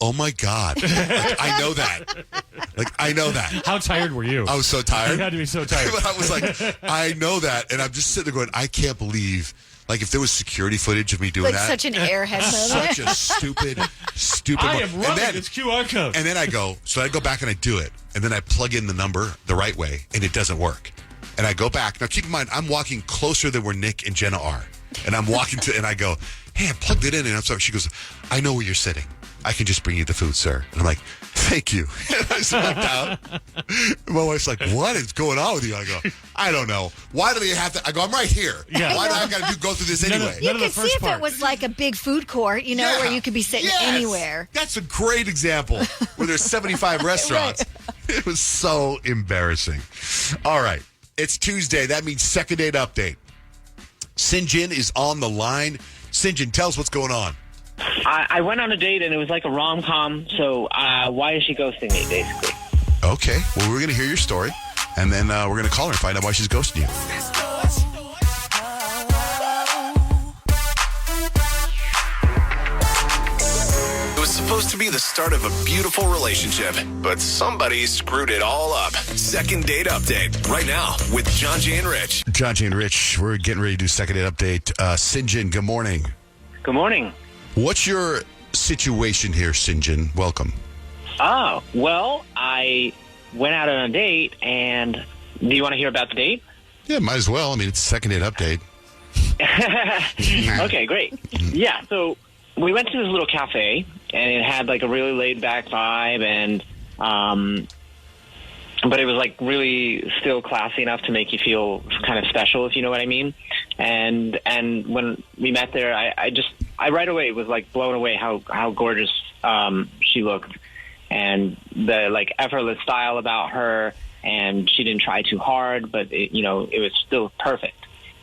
oh my God. I know that. How tired were you? I was so tired. You had to be so tired. But I was like, I know that. And I'm just sitting there going, I can't believe, like, if there was security footage of me doing that. Such an airhead moment. Such a stupid. I am rubbing this QR code. And then I go back and I do it. And then I plug in the number the right way, and it doesn't work. And I go back. Now, keep in mind, I'm walking closer than where Nick and Jenna are. And I'm walking and I go, hey, I plugged it in. And I'm sorry. She goes, I know where you're sitting. I can just bring you the food, sir. And I'm like, thank you. And I walked out. My wife's like, what is going on with you? I go, I don't know. Why do they have to? I go, I'm right here. Yeah. Why do I got to go through this anyway? You could see if it was like a big food court, where you could be sitting anywhere. That's a great example where there's 75 restaurants. Right. It was so embarrassing. All right. It's Tuesday. That means second date update. Sinjin is on the line. Sinjin, tell us what's going on. I went on a date, and it was like a rom-com, so why is she ghosting me, basically? Okay. Well, we're going to hear your story, and then we're going to call her and find out why she's ghosting you. It was supposed to be the start of a beautiful relationship, but somebody screwed it all up. Second date update right now with Johnjay and Rich. Johnjay and Rich, we're getting ready to do second date update. Sinjin, good morning. Good morning. What's your situation here, Sinjin? Welcome. Oh, well, I went out on a date, and do you want to hear about the date? Yeah, might as well. I mean, it's a second date update. Okay, great. Yeah, so we went to this little cafe, and it had like a really laid-back vibe, and but it was like really still classy enough to make you feel kind of special, if you know what I mean. And when we met there, I right away was like blown away how gorgeous she looked, and the like effortless style about her, and she didn't try too hard, but it was still perfect.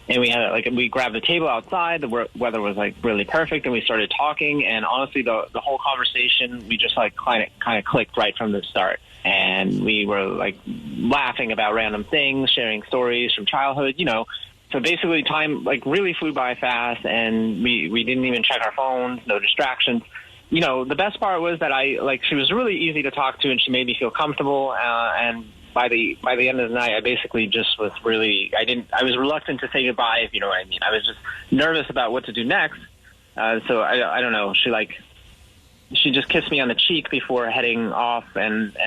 And we grabbed a table outside. The weather was like really perfect, and we started talking. And honestly, the whole conversation, we just like kind of clicked right from the start. And we were like laughing about random things, sharing stories from childhood, So basically, time like really flew by fast, and we didn't even check our phones, no distractions. The best part was that she was really easy to talk to, and she made me feel comfortable. And by the end of the night, I basically just was I was reluctant to say goodbye, if you know what I mean. I was just nervous about what to do next. So I don't know. She just kissed me on the cheek before heading off, and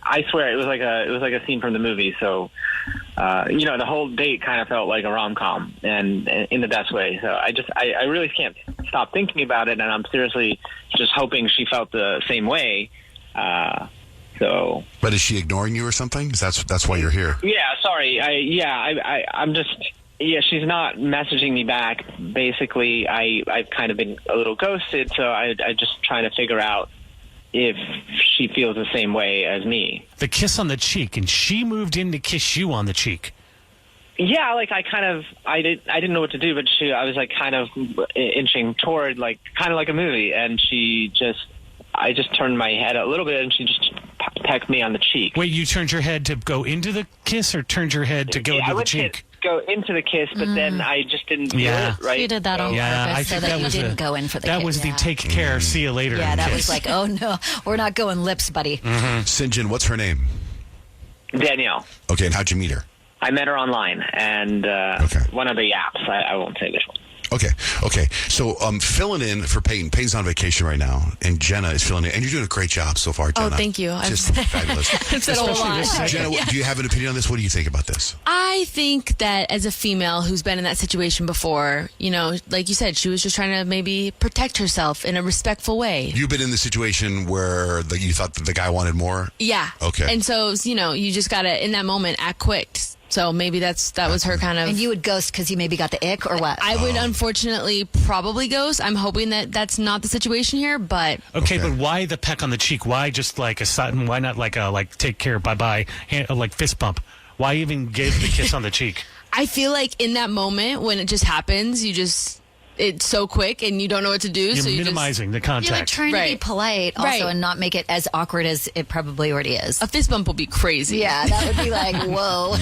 I swear it was like a scene from the movie. So, the whole date kind of felt like a rom-com, and in the best way. So I really can't stop thinking about it, and I'm seriously just hoping she felt the same way. But is she ignoring you or something? That's why you're here. Yeah, sorry. I'm just. Yeah, she's not messaging me back. Basically, I've kind of been a little ghosted, so I just trying to figure out if she feels the same way as me. The kiss on the cheek, and she moved in to kiss you on the cheek. Yeah, like I didn't know what to do, but I was like kind of inching toward, like kind of like a movie, and I just turned my head a little bit, and she just pecked me on the cheek. Wait, you turned your head to go into the kiss, or turned your head to go into the cheek? Go into the kiss, but then I just didn't feel it right. You did that on purpose so that you didn't go in for the kiss. That was the take care, see you later. Yeah, that kiss. was like, oh no, we're not going lips, buddy. St. John, what's her name? Danielle. Okay, and how'd you meet her? I met her online, and one of the apps. I won't say which one. Okay. So filling in for Peyton. Peyton's on vacation right now, and Jenna is filling in. And you're doing a great job so far, Jenna. Oh, thank you. Just fabulous. I've said a whole lot. Jenna, do you have an opinion on this? What do you think about this? I think that as a female who's been in that situation before, like you said, she was just trying to maybe protect herself in a respectful way. You've been in the situation where you thought that the guy wanted more? Yeah. Okay. And so, you just got to, in that moment, act quick. So maybe that was her kind of... And you would ghost because you maybe got the ick or what? I would unfortunately probably ghost. I'm hoping that that's not the situation here, but... Okay, but why the peck on the cheek? Why just like a sudden? Why not like a take care, bye-bye, like fist bump? Why even give the kiss on the cheek? I feel like in that moment when it just happens, it's so quick and you don't know what to do. You're minimizing the contact. You're like trying to be polite also and not make it as awkward as it probably already is. A fist bump will be crazy. Yeah, that would be like, whoa.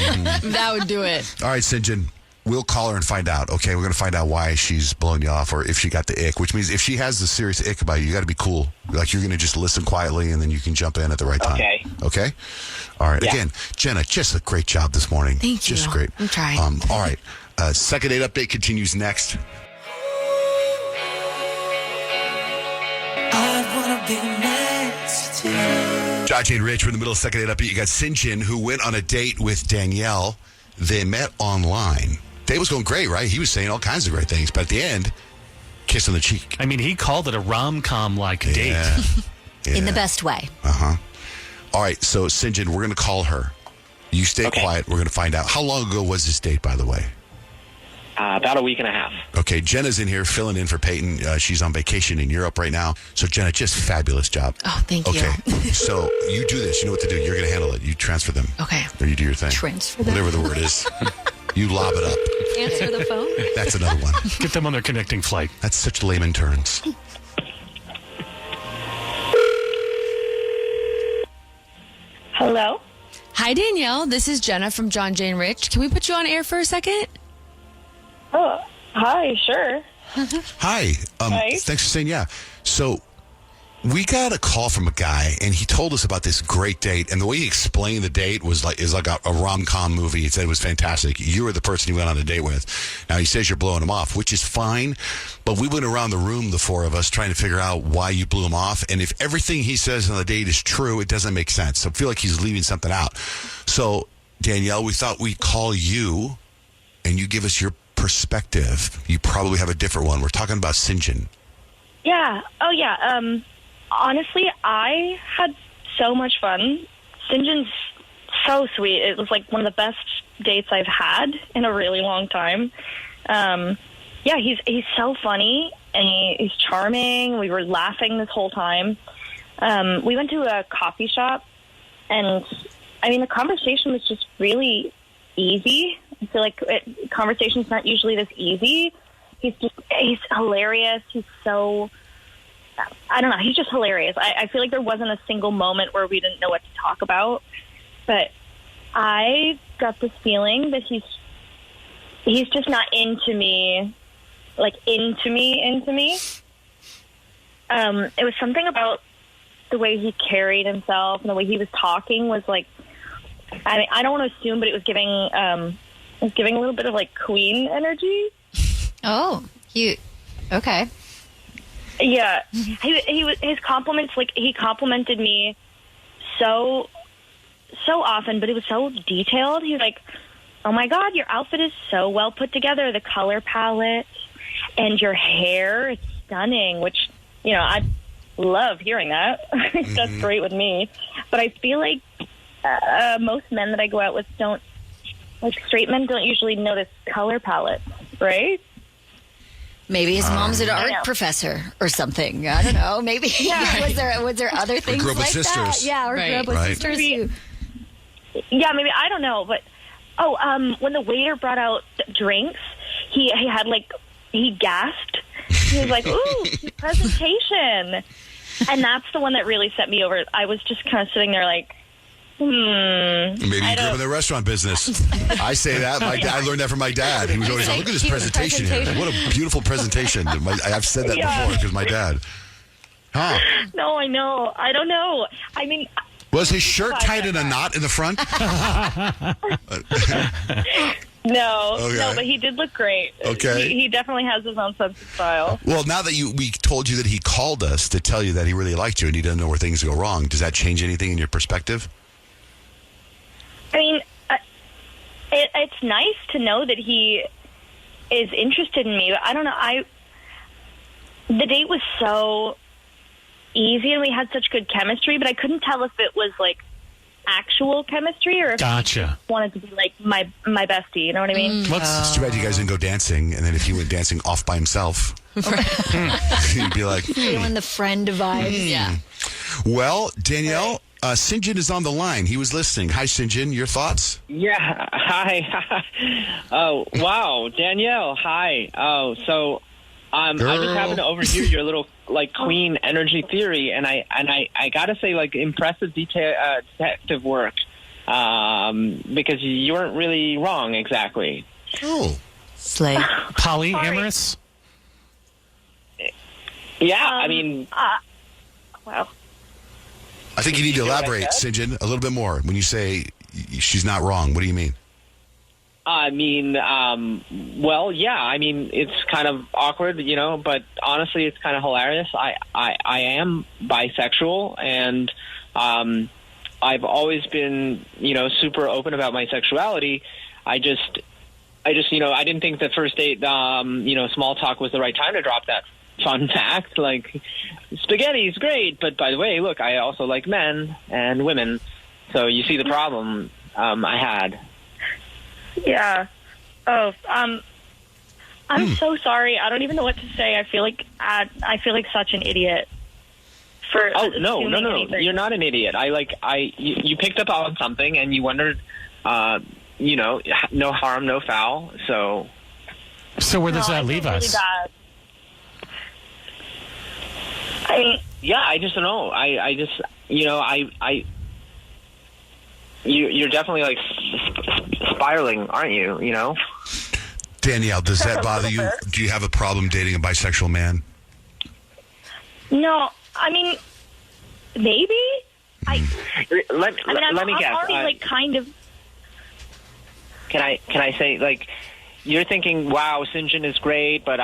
That would do it. All right, St. John, we'll call her and find out. Okay, we're going to find out why she's blowing you off or if she got the ick, which means if she has the serious ick about you got to be cool. Like you're going to just listen quietly and then you can jump in at the right time. Okay? All right. Yeah. Again, Jenna, just a great job this morning. Thank you. Just great. I'm trying. All right. Second date update continues next. Johnjay and Rich, we're in the middle of second date update. You got St. John, who went on a date with Danielle. They met online. Date was going great, right? He was saying all kinds of great things, but at the end, kiss on the cheek. I mean, he called it a rom-com like date. Yeah. In the best way. All right, so St. John, we're going to call her. You stay quiet. We're going to find out. How long ago was this date, by the way? About a week and a half. Okay, Jenna's in here filling in for Peyton. She's on vacation in Europe right now. So, Jenna, just fabulous job. Oh, thank you. Okay, so you do this. You know what to do. You're going to handle it. You transfer them. Okay. Or you do your thing. Transfer them. Whatever the word is. You lob it up. Answer the phone. That's another one. Get them on their connecting flight. That's such layman terms. Hello? Hi, Danielle. This is Jenna from Johnjay and Rich. Can we put you on air for a second? Oh, hi, sure. Hi. Thanks for saying yeah. So we got a call from a guy, and he told us about this great date. And the way he explained the date is like a rom-com movie. He said it was fantastic. You were the person he went on a date with. Now, he says you're blowing him off, which is fine. But we went around the room, the four of us, trying to figure out why you blew him off. And if everything he says on the date is true, it doesn't make sense. So I feel like he's leaving something out. So, Danielle, we thought we'd call you, and you give us your perspective. You probably have a different one. We're talking about St. John. Yeah. Oh, yeah. Honestly, I had so much fun. St. John's so sweet. It was like one of the best dates I've had in a really long time. Yeah, he's so funny, and he's charming. We were laughing this whole time. We went to a coffee shop, and, I mean, the conversation was just really easy. I feel like conversation's not usually this easy. He's hilarious. He's so, I don't know, he's just hilarious. I feel like there wasn't a single moment where we didn't know what to talk about. But I got this feeling that he's just not into me, like into me. It was something about the way he carried himself and the way he was talking was like, I mean, I don't want to assume, but it was giving a little bit of like queen energy. Oh, okay. Yeah, his compliments, like he complimented me so often, but it was so detailed. He was like, "Oh my God, your outfit is so well put together. The color palette and your hair is stunning." Which, you know, I love hearing that. That's great with me. But I feel like most men that I go out with don't, like straight men don't usually notice color palettes, right? Maybe his mom's an art professor or something. I don't know. Maybe was there other things grew up with like sisters. that? Yeah, or grew up with sisters. Maybe, yeah, maybe, I don't know. But when the waiter brought out drinks, he had like, he gasped. He was like, "Ooh, presentation," and that's the one that really set me over. I was just kind of sitting there like, Maybe you grew up in the restaurant business. I say that. I learned that from my dad. He was always like, "Look at this presentation here. What a beautiful presentation." I've said that before because my dad. Huh? No, I know. I don't know. I mean, was his shirt tied in a knot in the front? No, Okay. no, but he did look great. Okay. He definitely has his own sense of style. Well, now that we told you that he called us to tell you that he really liked you and he doesn't know where things go wrong, does that change anything in your perspective? I mean, it's nice to know that he is interested in me. But I don't know. The date was so easy and we had such good chemistry, but I couldn't tell if it was like actual chemistry or if he wanted to be like my bestie. You know what I mean? It's too bad you guys didn't go dancing, and then if he went dancing off by himself, he'd be like feeling the friend vibes. Yeah. Well, Danielle, St. John is on the line. He was listening. Hi, St. John. Your thoughts? Yeah. Hi. Oh, wow. Danielle, hi. Oh, so I just happened to overhear your little like queen energy theory, and I gotta say, like, impressive detective work, because you weren't really wrong exactly. Oh, slay. Polyamorous? Yeah, I mean, wow. I think you need to elaborate, St. John, a little bit more. When you say she's not wrong, what do you mean? I mean, well, yeah. I mean, it's kind of awkward, you know, but honestly, it's kind of hilarious. I am bisexual, and I've always been, you know, super open about my sexuality. I just, you know, I didn't think the first date, you know, small talk was the right time to drop that fun fact. Like, spaghetti is great, but by the way, look, I also like men and women. So you see the problem I had. Yeah. Oh, I'm so sorry. I don't even know what to say. I feel like such an idiot. For no, you're not an idiot. You picked up on something and you wondered, you know, no harm, no foul. So where does that leave us? Really yeah, I just don't know. I just, you know, you're definitely like spiraling, aren't you? You know, Danielle, does that bother you? Do you have a problem dating a bisexual man? No, I mean, maybe. Let me guess. Already, like, kind of. Can I say, like, you're thinking, wow, St. John is great, but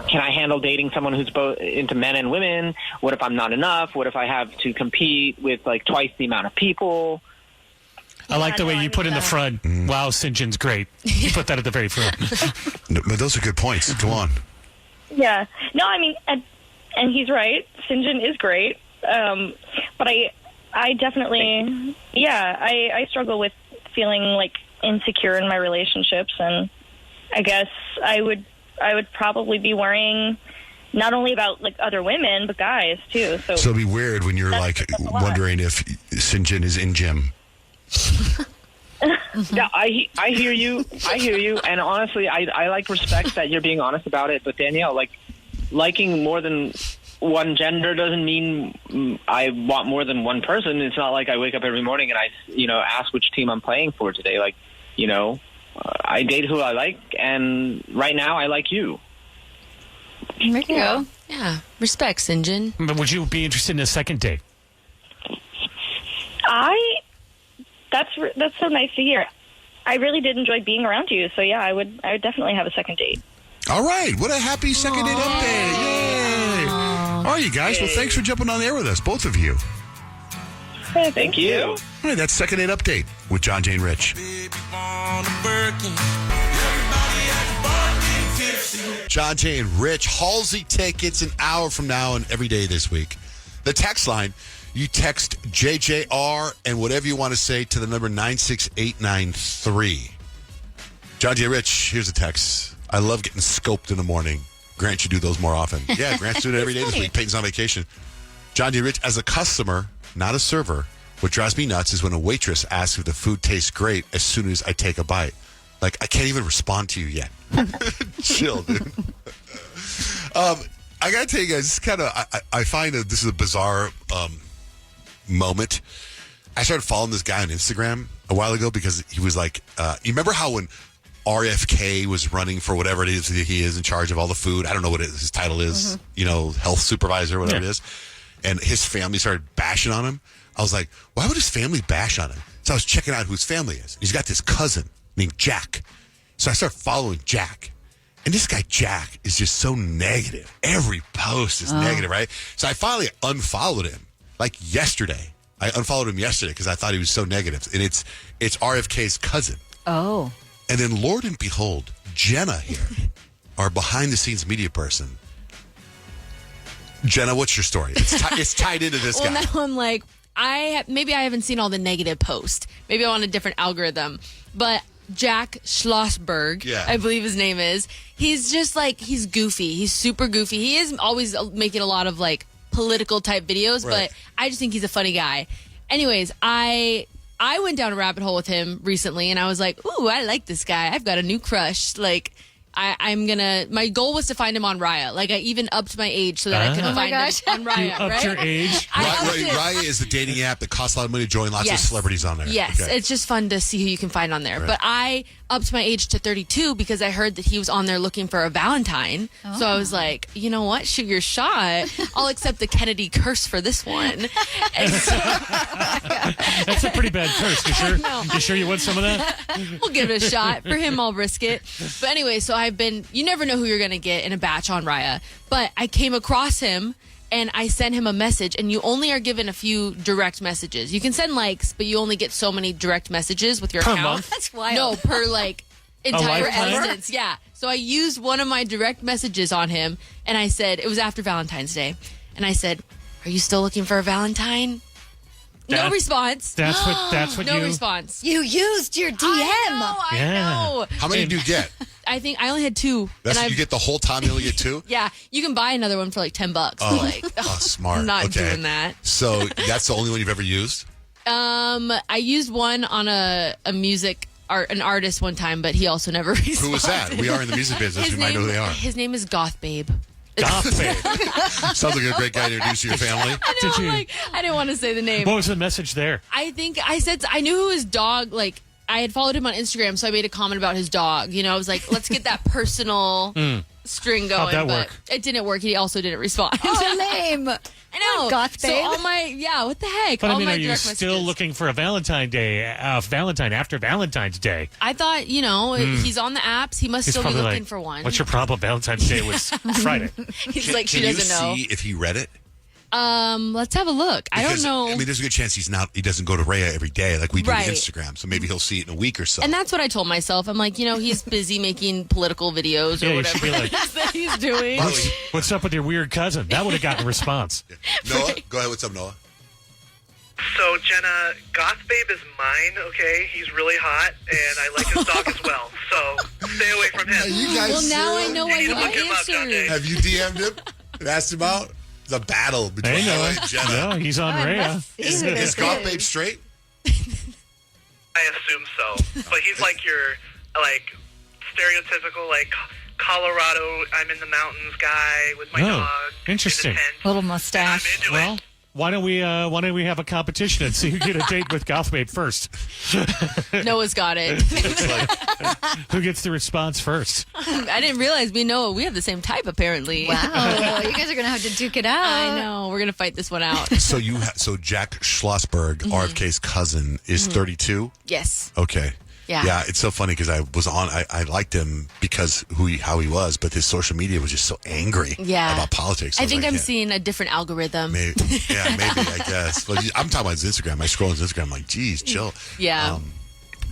can I handle dating someone who's both into men and women? What if I'm not enough? What if I have to compete with like twice the amount of people? I like the way you put in the front, wow, St. John's great. You put that at the very front. No, but those are good points. Go on. Yeah. No, I mean, and he's right. St. John is great. But I definitely, I struggle with feeling like insecure in my relationships, and I guess I would probably be worrying not only about like other women but guys too. So it'd be weird when you're like wondering if St. John is in gym. Yeah, I hear you, and honestly, I like respect that you're being honest about it. But Danielle, like, liking more than one gender doesn't mean I want more than one person. It's not like I wake up every morning and I, you know, ask which team I'm playing for today. Like, you know, I date who I like, and right now I like you. There you go. Yeah, respect, St. John. But would you be interested in a second date? I That's so nice to hear. I really did enjoy being around you. So yeah, I would definitely have a second date. All right. What a happy second date update. Yay. All right, you guys. Well, thanks for jumping on the air with us, both of you. Thank you. All right, that's second date update with Johnjay and Rich. Johnjay and Rich, Halsey tickets an hour from now and every day this week. The text line, you text JJR and whatever you want to say to the number 96893. Johnjay and Rich, here's a text. I love getting scoped in the morning. Grant should do those more often. Yeah, Grant's doing it every day this week. Peyton's on vacation. Johnjay and Rich, as a customer, not a server, what drives me nuts is when a waitress asks if the food tastes great as soon as I take a bite. Like, I can't even respond to you yet. Chill, dude. I got to tell you guys, I find that this is a bizarre moment. I started following this guy on Instagram a while ago because he was like, you remember how when RFK was running for whatever it is that he is in charge of all the food, I don't know what his title is, health supervisor, whatever it is, and his family started bashing on him. I was like, why would his family bash on him? So I was checking out who his family is. He's got this cousin named Jack. So I started following Jack. And this guy, Jack, is just so negative. Every post is negative, right? So I finally unfollowed him, like yesterday. I unfollowed him yesterday because I thought he was so negative. And it's RFK's cousin. Oh. And then, Lord and behold, Jenna here, our behind-the-scenes media person. Jenna, what's your story? It's tied into this guy. Well, now I'm like, maybe I haven't seen all the negative posts. Maybe I'm on a different algorithm. But Jack Schlossberg, I believe his name is, he's just like, he's goofy. He's super goofy. He is always making a lot of like political type videos, but I just think he's a funny guy. Anyways, I went down a rabbit hole with him recently, and I was like, ooh, I like this guy. I've got a new crush. Like, my goal was to find him on Raya. Like, I even upped my age so that I could find him on Raya. You upped your age? Raya is the dating app that costs a lot of money to join. Lots of celebrities on there. Yes, it's just fun to see who you can find on there. Right. But I upped my age to 32 because I heard that he was on there looking for a Valentine. Oh. So I was like, you know what? Shoot your shot. I'll accept the Kennedy curse for this one. And so, that's a pretty bad curse. You sure? You sure you want some of that? We'll give it a shot. For him, I'll risk it. But anyway, so you never know who you're going to get in a batch on Raya. But I came across him and I sent him a message, and you only are given a few direct messages. You can send likes, but you only get so many direct messages with your account. Month? That's wild. No, per like entire lifetime? instance. Yeah. So I used one of my direct messages on him, and I said, it was after Valentine's Day, and I said, are you still looking for a Valentine? No response. That's what no response. You used your DM. I know. How many do you get? I think I only had 2. You get the whole time, you only get 2? Yeah, you can buy another one for like $10. Smart. I'm not doing that. So that's the only one you've ever used? I used one on an artist one time, but he also never responded. Who was that? We are in the music business. We might know who they are. His name is GOTH BABE. GOTH BABE. Sounds like a great guy to introduce to your family. I didn't want to say the name. What was the message there? I think I said I knew his dog. Like, I had followed him on Instagram, so I made a comment about his dog. I was like, let's get that personal string going. How'd that work? It didn't work. He also didn't respond. Oh, lame. I know. GOTH BABE. So all what the heck? But all I mean, my are you direct still messages. looking for a Valentine after Valentine's Day? I thought, he's on the apps. He must He's still be probably looking like, for one. What's your problem? Valentine's Day was Friday. He's like, she doesn't know. Can you see if he read it? Let's have a look. I don't know. I mean, there's a good chance he doesn't go to Raya every day like we do Right. on Instagram. So maybe he'll see it in a week or so. And that's what I told myself. I'm like, he's busy making political videos or Yeah, you should whatever be like, it is that he's doing. What's up with your weird cousin? That would have gotten a response. Noah, go ahead. What's up, Noah? So, Jenna, GOTH BABE is mine, okay? He's really hot, and I like his dog as well. So, stay away from him. Are you guys Well, now I know why you answered. Have you DM'd him and asked him out? It's a battle between Noah and Jenna. No, he's on Raya. Is GOTH BABE straight? I assume so. But he's like your, stereotypical, Colorado, I'm in the mountains guy with my dog. Interesting. In the tent. Little mustache. I'm into Well, Why don't we have a competition and see who get a date with Goth Babe first? Noah's got it. Who gets the response first? I didn't realize we have the same type apparently. Wow, you guys are gonna have to duke it out. I know. We're gonna fight this one out. So Jack Schlossberg, RFK's cousin, is 32. Yes. Okay. Yeah. It's so funny because I liked him because how he was, but his social media was just so angry about politics. I think I'm seeing a different algorithm. Maybe, I guess. But I'm talking about his Instagram. I scroll his Instagram, I'm like, geez, chill. Yeah.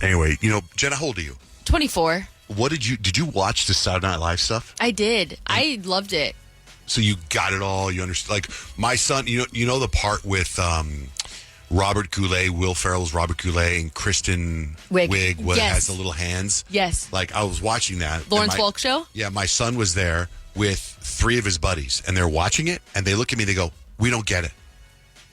Anyway, Jenna, how old are you? 24. What did you watch the Saturday Night Live stuff? I did. I loved it. So you got it all. You understand? Like my son, you know the part with Robert Goulet, Will Ferrell's Robert Goulet, and Kristen Wiig has the little hands. Yes. Like I was watching that. Lawrence Welk show? Yeah, my son was there with 3 of his buddies, and they're watching it, and they look at me, they go, "We don't get it."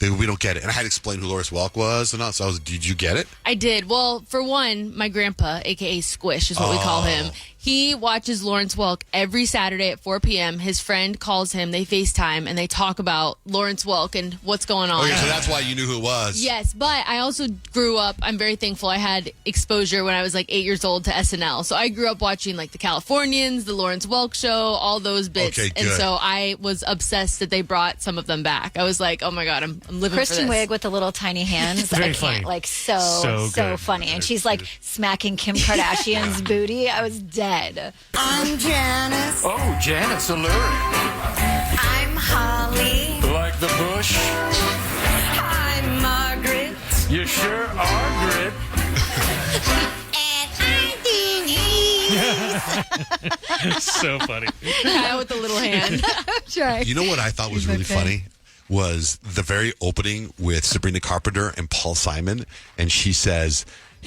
We don't get it. And I had to explain who Lawrence Welk was and all. So did you get it? I did. Well, for one, my grandpa, a.k.a. Squish, is what we call him. He watches Lawrence Welk every Saturday at 4 p.m. His friend calls him, they FaceTime, and they talk about Lawrence Welk and what's going on. Okay, so that's why you knew who it was. Yes, but I also grew up, I'm very thankful I had exposure when I was like 8 years old to SNL. So I grew up watching like the Californians, the Lawrence Welk show, all those bits. Okay, and good. so I was obsessed that they brought some of them back. I was like, oh my God, I'm living Kristen for this. Wiig with the little tiny hands. Very I can't, funny. like so good. funny. And she's like smacking Kim Kardashian's booty. I was dead. I'm Janice. Oh, Janet's alluring. I'm Holly. Like the bush. I'm Margaret. You sure are grit. And I'm Denise. So funny. Kyle with the little hand. Right. You know what I thought was really funny? Was the very opening with Sabrina Carpenter and Paul Simon. And he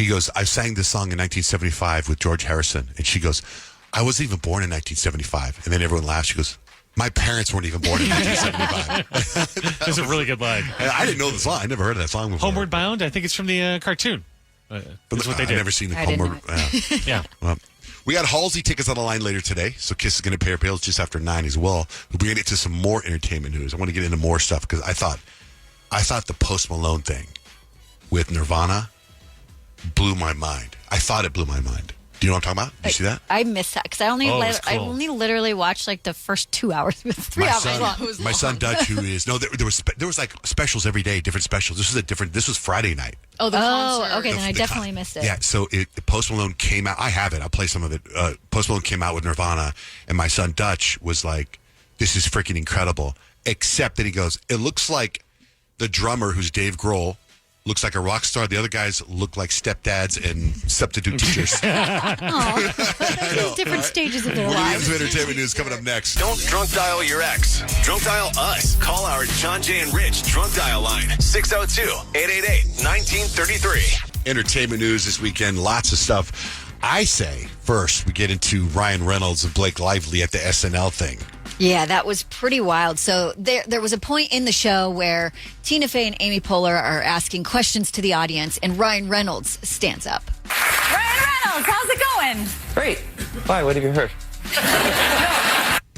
goes, I sang this song in 1975 with George Harrison. And she goes, I wasn't even born in 1975. And then everyone laughs. She goes, my parents weren't even born in 1975. That's a really good line. I didn't know the song. I never heard of that song before. Homeward Bound, I think it's from the cartoon. That's what they did. I've never seen the I did Homeward. Yeah. Well, we got Halsey tickets on the line later today, so Kiss is going to pay her bills just after 9 as well. We're going to get to some more entertainment news. I want to get into more stuff because I thought the Post Malone thing with Nirvana blew my mind. I thought it blew my mind. Do you know what I'm talking about? Did you see that? I missed that because I only literally watched like the first 2 hours. 3 hours long. My son Dutch, who is there was like specials every day, different specials. This was Friday night. Oh, the concert. Okay, then I definitely missed it. Yeah, so Post Malone came out. I have it. I'll play some of it. Post Malone came out with Nirvana, and my son Dutch was like, "This is freaking incredible." Except that he goes, "It looks like the drummer, who's Dave Grohl, looks like a rock star. The other guys look like stepdads and substitute teachers." Different stages of their We're going to get lives. into entertainment news coming up next. Don't drunk dial your ex. Drunk dial us. Call our Johnjay and Rich drunk dial line 602-888-1933. Entertainment news this weekend, lots of stuff. I say first we get into Ryan Reynolds and Blake Lively at the SNL thing. Yeah, that was pretty wild. So there was a point in the show where Tina Fey and Amy Poehler are asking questions to the audience, and Ryan Reynolds stands up. Ryan Reynolds, how's it going? Great. Why? What have you heard?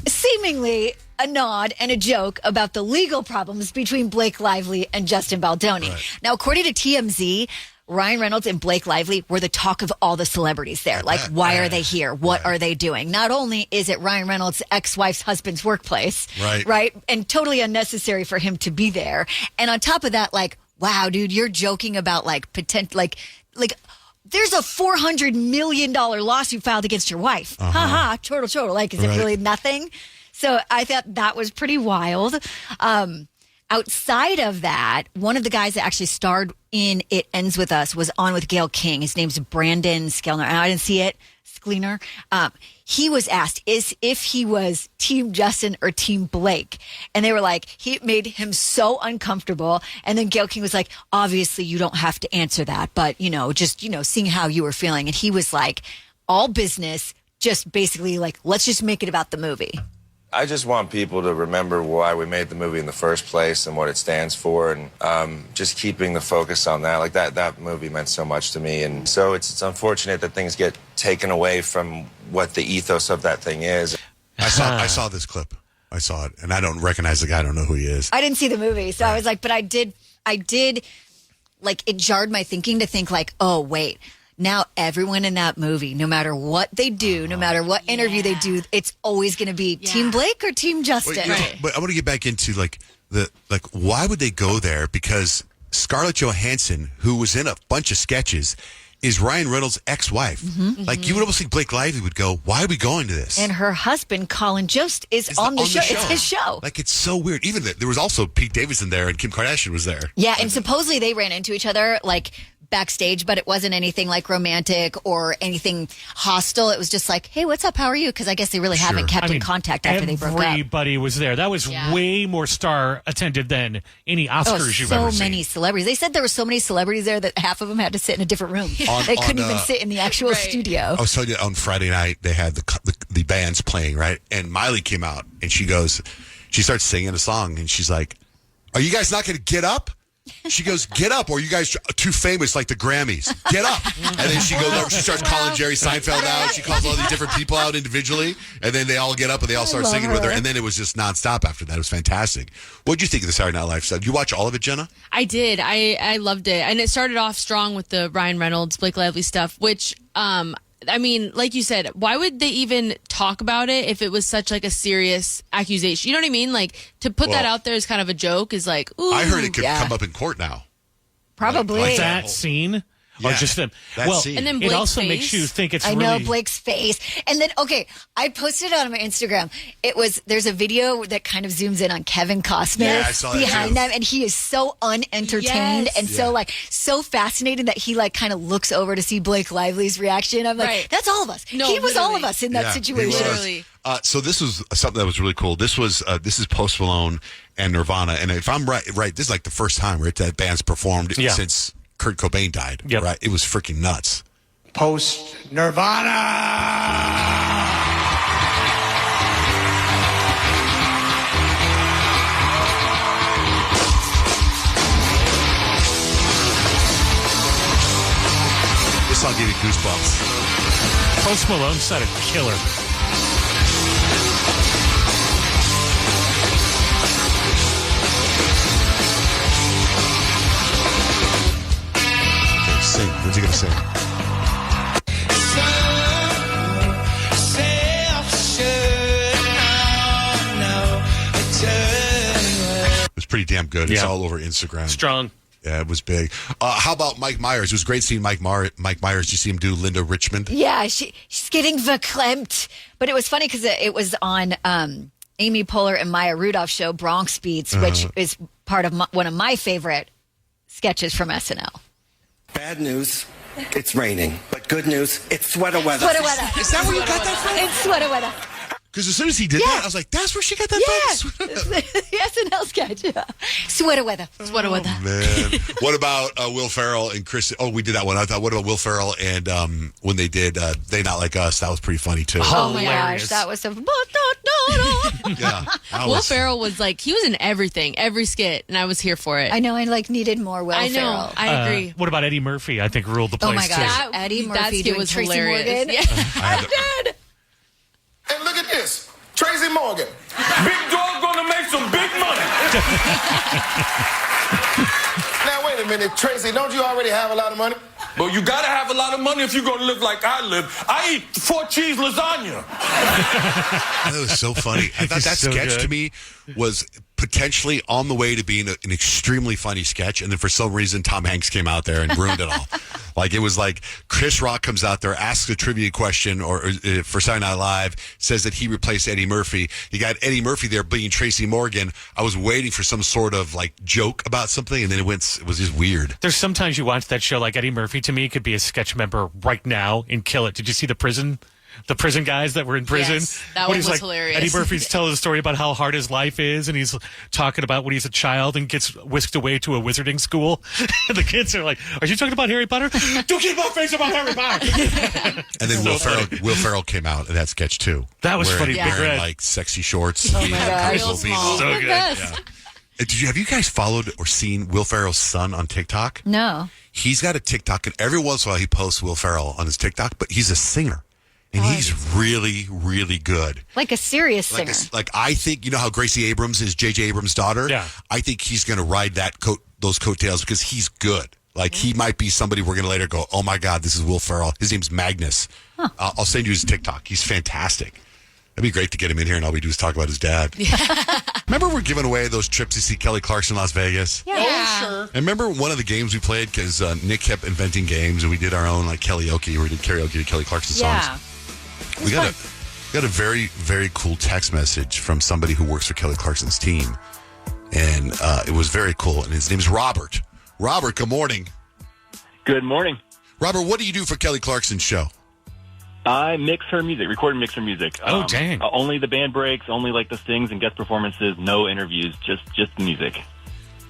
Seemingly a nod and a joke about the legal problems between Blake Lively and Justin Baldoni. Right. Now, according to TMZ, Ryan Reynolds and Blake Lively were the talk of all the celebrities there. Like, why are they here? What are they doing? Not only is it Ryan Reynolds' ex-wife's husband's workplace, right? And totally unnecessary for him to be there. And on top of that, like, wow, dude, you're joking about like there's a $400 million lawsuit filed against your wife. Ha total. Like, is it really nothing? So I thought that was pretty wild. Outside of that, one of the guys that actually starred in It Ends With Us was on with Gayle King. His name's Brandon Skellner. And I didn't see it. Sklener. He was asked if he was Team Justin or Team Blake. And they were like, he made him so uncomfortable. And then Gayle King was like, obviously you don't have to answer that, but, just seeing how you were feeling. And he was like, all business, just basically like, let's just make it about the movie. I just want people to remember why we made the movie in the first place and what it stands for, and just keeping the focus on that. Like that movie meant so much to me, and so it's unfortunate that things get taken away from what the ethos of that thing is. I saw this clip. I saw it, and I don't recognize the guy. I don't know who he is. I didn't see the movie, so I was like, but I did, like, it jarred my thinking to think, like, oh, wait, now everyone in that movie, no matter what they do, no matter what interview they do, it's always going to be Team Blake or Team Justin. But I want to get back into, why would they go there? Because Scarlett Johansson, who was in a bunch of sketches, is Ryan Reynolds' ex-wife. Like, you would almost think Blake Lively would go, why are we going to this? And her husband, Colin Jost, is on the show. It's his show. Like, it's so weird. Even there was also Pete Davidson there, and Kim Kardashian was there. Yeah, and supposedly they ran into each other, like, backstage, but it wasn't anything like romantic or anything hostile. It was just like, hey, what's up? How are you? Because I guess they really haven't kept in contact after they broke up. Everybody was there. That was way more star attended than any Oscars you've ever seen. So many celebrities. They said there were so many celebrities there that half of them had to sit in a different room. They couldn't even sit in the actual studio. I was telling you, on Friday night, they had the bands playing, right? And Miley came out, and she starts singing a song, and she's like, are you guys not going to get up? She goes, get up, or you guys are too famous like the Grammys. Get up. And then she goes over, she starts calling Jerry Seinfeld out. She calls all these different people out individually. And then they all get up and they all start singing with her. And then it was just nonstop after that. It was fantastic. What did you think of the Saturday Night Live stuff? Did you watch all of it, Jenna? I did. I loved it. And it started off strong with the Ryan Reynolds, Blake Lively stuff, which, I mean, like you said, why would they even talk about it if it was such like a serious accusation? You know what I mean? Like, to put that out there as kind of a joke is like, ooh. I heard it could come up in court now. Probably. Like that scene? Or just them? And then it also Blake's makes you think it's I really... know Blake's face. And then, I posted it on my Instagram. There's a video that kind of zooms in on Kevin Costner behind them, and he is so unentertained and so fascinated that he kind of looks over to see Blake Lively's reaction. I'm like, that's all of us. No, he was all of us in that situation. Literally. So this was something that was really cool. This is Post Malone and Nirvana, and if I'm right, this is like the first time that band's performed since Kurt Cobain died. Right? It was freaking nuts. Post Nirvana. This song gave me goosebumps. Post Malone said a killer. Sing. What's he going to sing? It was pretty damn good. It's all over Instagram. Strong. Yeah, it was big. How about Mike Myers? It was great seeing Mike Myers. Did you see him do Linda Richmond? Yeah, she's getting verklempt. But it was funny because it was on Amy Poehler and Maya Rudolph's show, Bronx Beats, which is part of one of my favorite sketches from SNL. Bad news, it's raining. But good news, it's sweater weather. Sweater weather. Is that where you got that from? It's sweater weather. Because as soon as he did that, I was like, that's where she got that from? The SNL sketch. Sweater weather. Sweater weather. Man. What about Will Ferrell and Chris? Oh, we did that one. I thought, what about Will Ferrell and when they did They Not Like Us? That was pretty funny, too. Oh, my gosh. That was so... Will Ferrell was he was in everything, every skit, and I was here for it. I know, I needed more Will Ferrell. I know, I agree. What about Eddie Murphy? I think ruled the place, oh my gosh, too. Eddie Murphy doing was Tracy hilarious. Morgan. Yeah. I did. And look at this. Tracy Morgan. Big dog gonna make some big money. Now, wait a minute, Tracy, don't you already have a lot of money? Well, you gotta have a lot of money if you're gonna live like I live. I eat 4-cheese lasagna. That was so funny. I thought that sketch to me was potentially on the way to being an extremely funny sketch, and then for some reason Tom Hanks came out there and ruined it all. It was like Chris Rock comes out there, asks a trivia question or for Saturday Night Live, says that he replaced Eddie Murphy. You got Eddie Murphy there being Tracy Morgan. I was waiting for some sort of joke about something, and then it was just weird. There's sometimes you watch that show, like Eddie Murphy to me could be a sketch member right now and kill it. Did you see the prison guys that were in prison? Yes, that one was hilarious. Eddie Murphy's telling a story about how hard his life is, and he's talking about when he's a child and gets whisked away to a wizarding school. And the kids are like, "Are you talking about Harry Potter? Don't keep my face about Harry Potter." And then Will Ferrell came out in that sketch too. That was funny. Wearing sexy shorts. Oh my gosh, so good. Yeah. Have you guys followed or seen Will Ferrell's son on TikTok? No. He's got a TikTok, and every once in a while he posts Will Ferrell on his TikTok, but he's a singer. And he's really, really good. Like a serious singer. Like I think, you know how Gracie Abrams is J.J. Abrams' daughter? Yeah. I think he's going to ride those coattails because he's good. Like, he might be somebody we're going to later go, oh, my God, this is Will Ferrell. His name's Magnus. Huh. I'll send you his TikTok. He's fantastic. It'd be great to get him in here, and all we do is talk about his dad. Remember we're giving away those trips to see Kelly Clarkson in Las Vegas? Yeah. Oh, sure. And remember one of the games we played, because Nick kept inventing games, and we did our own, like, karaoke, where we did karaoke to Kelly Clarkson songs. We got a very, very cool text message from somebody who works for Kelly Clarkson's team, and it was very cool, and his name's Robert. Robert, good morning. Good morning. Robert, what do you do for Kelly Clarkson's show? I mix her music, record and mix her music. Oh, dang. Only the band breaks, only like the sings and guest performances, no interviews, just the music.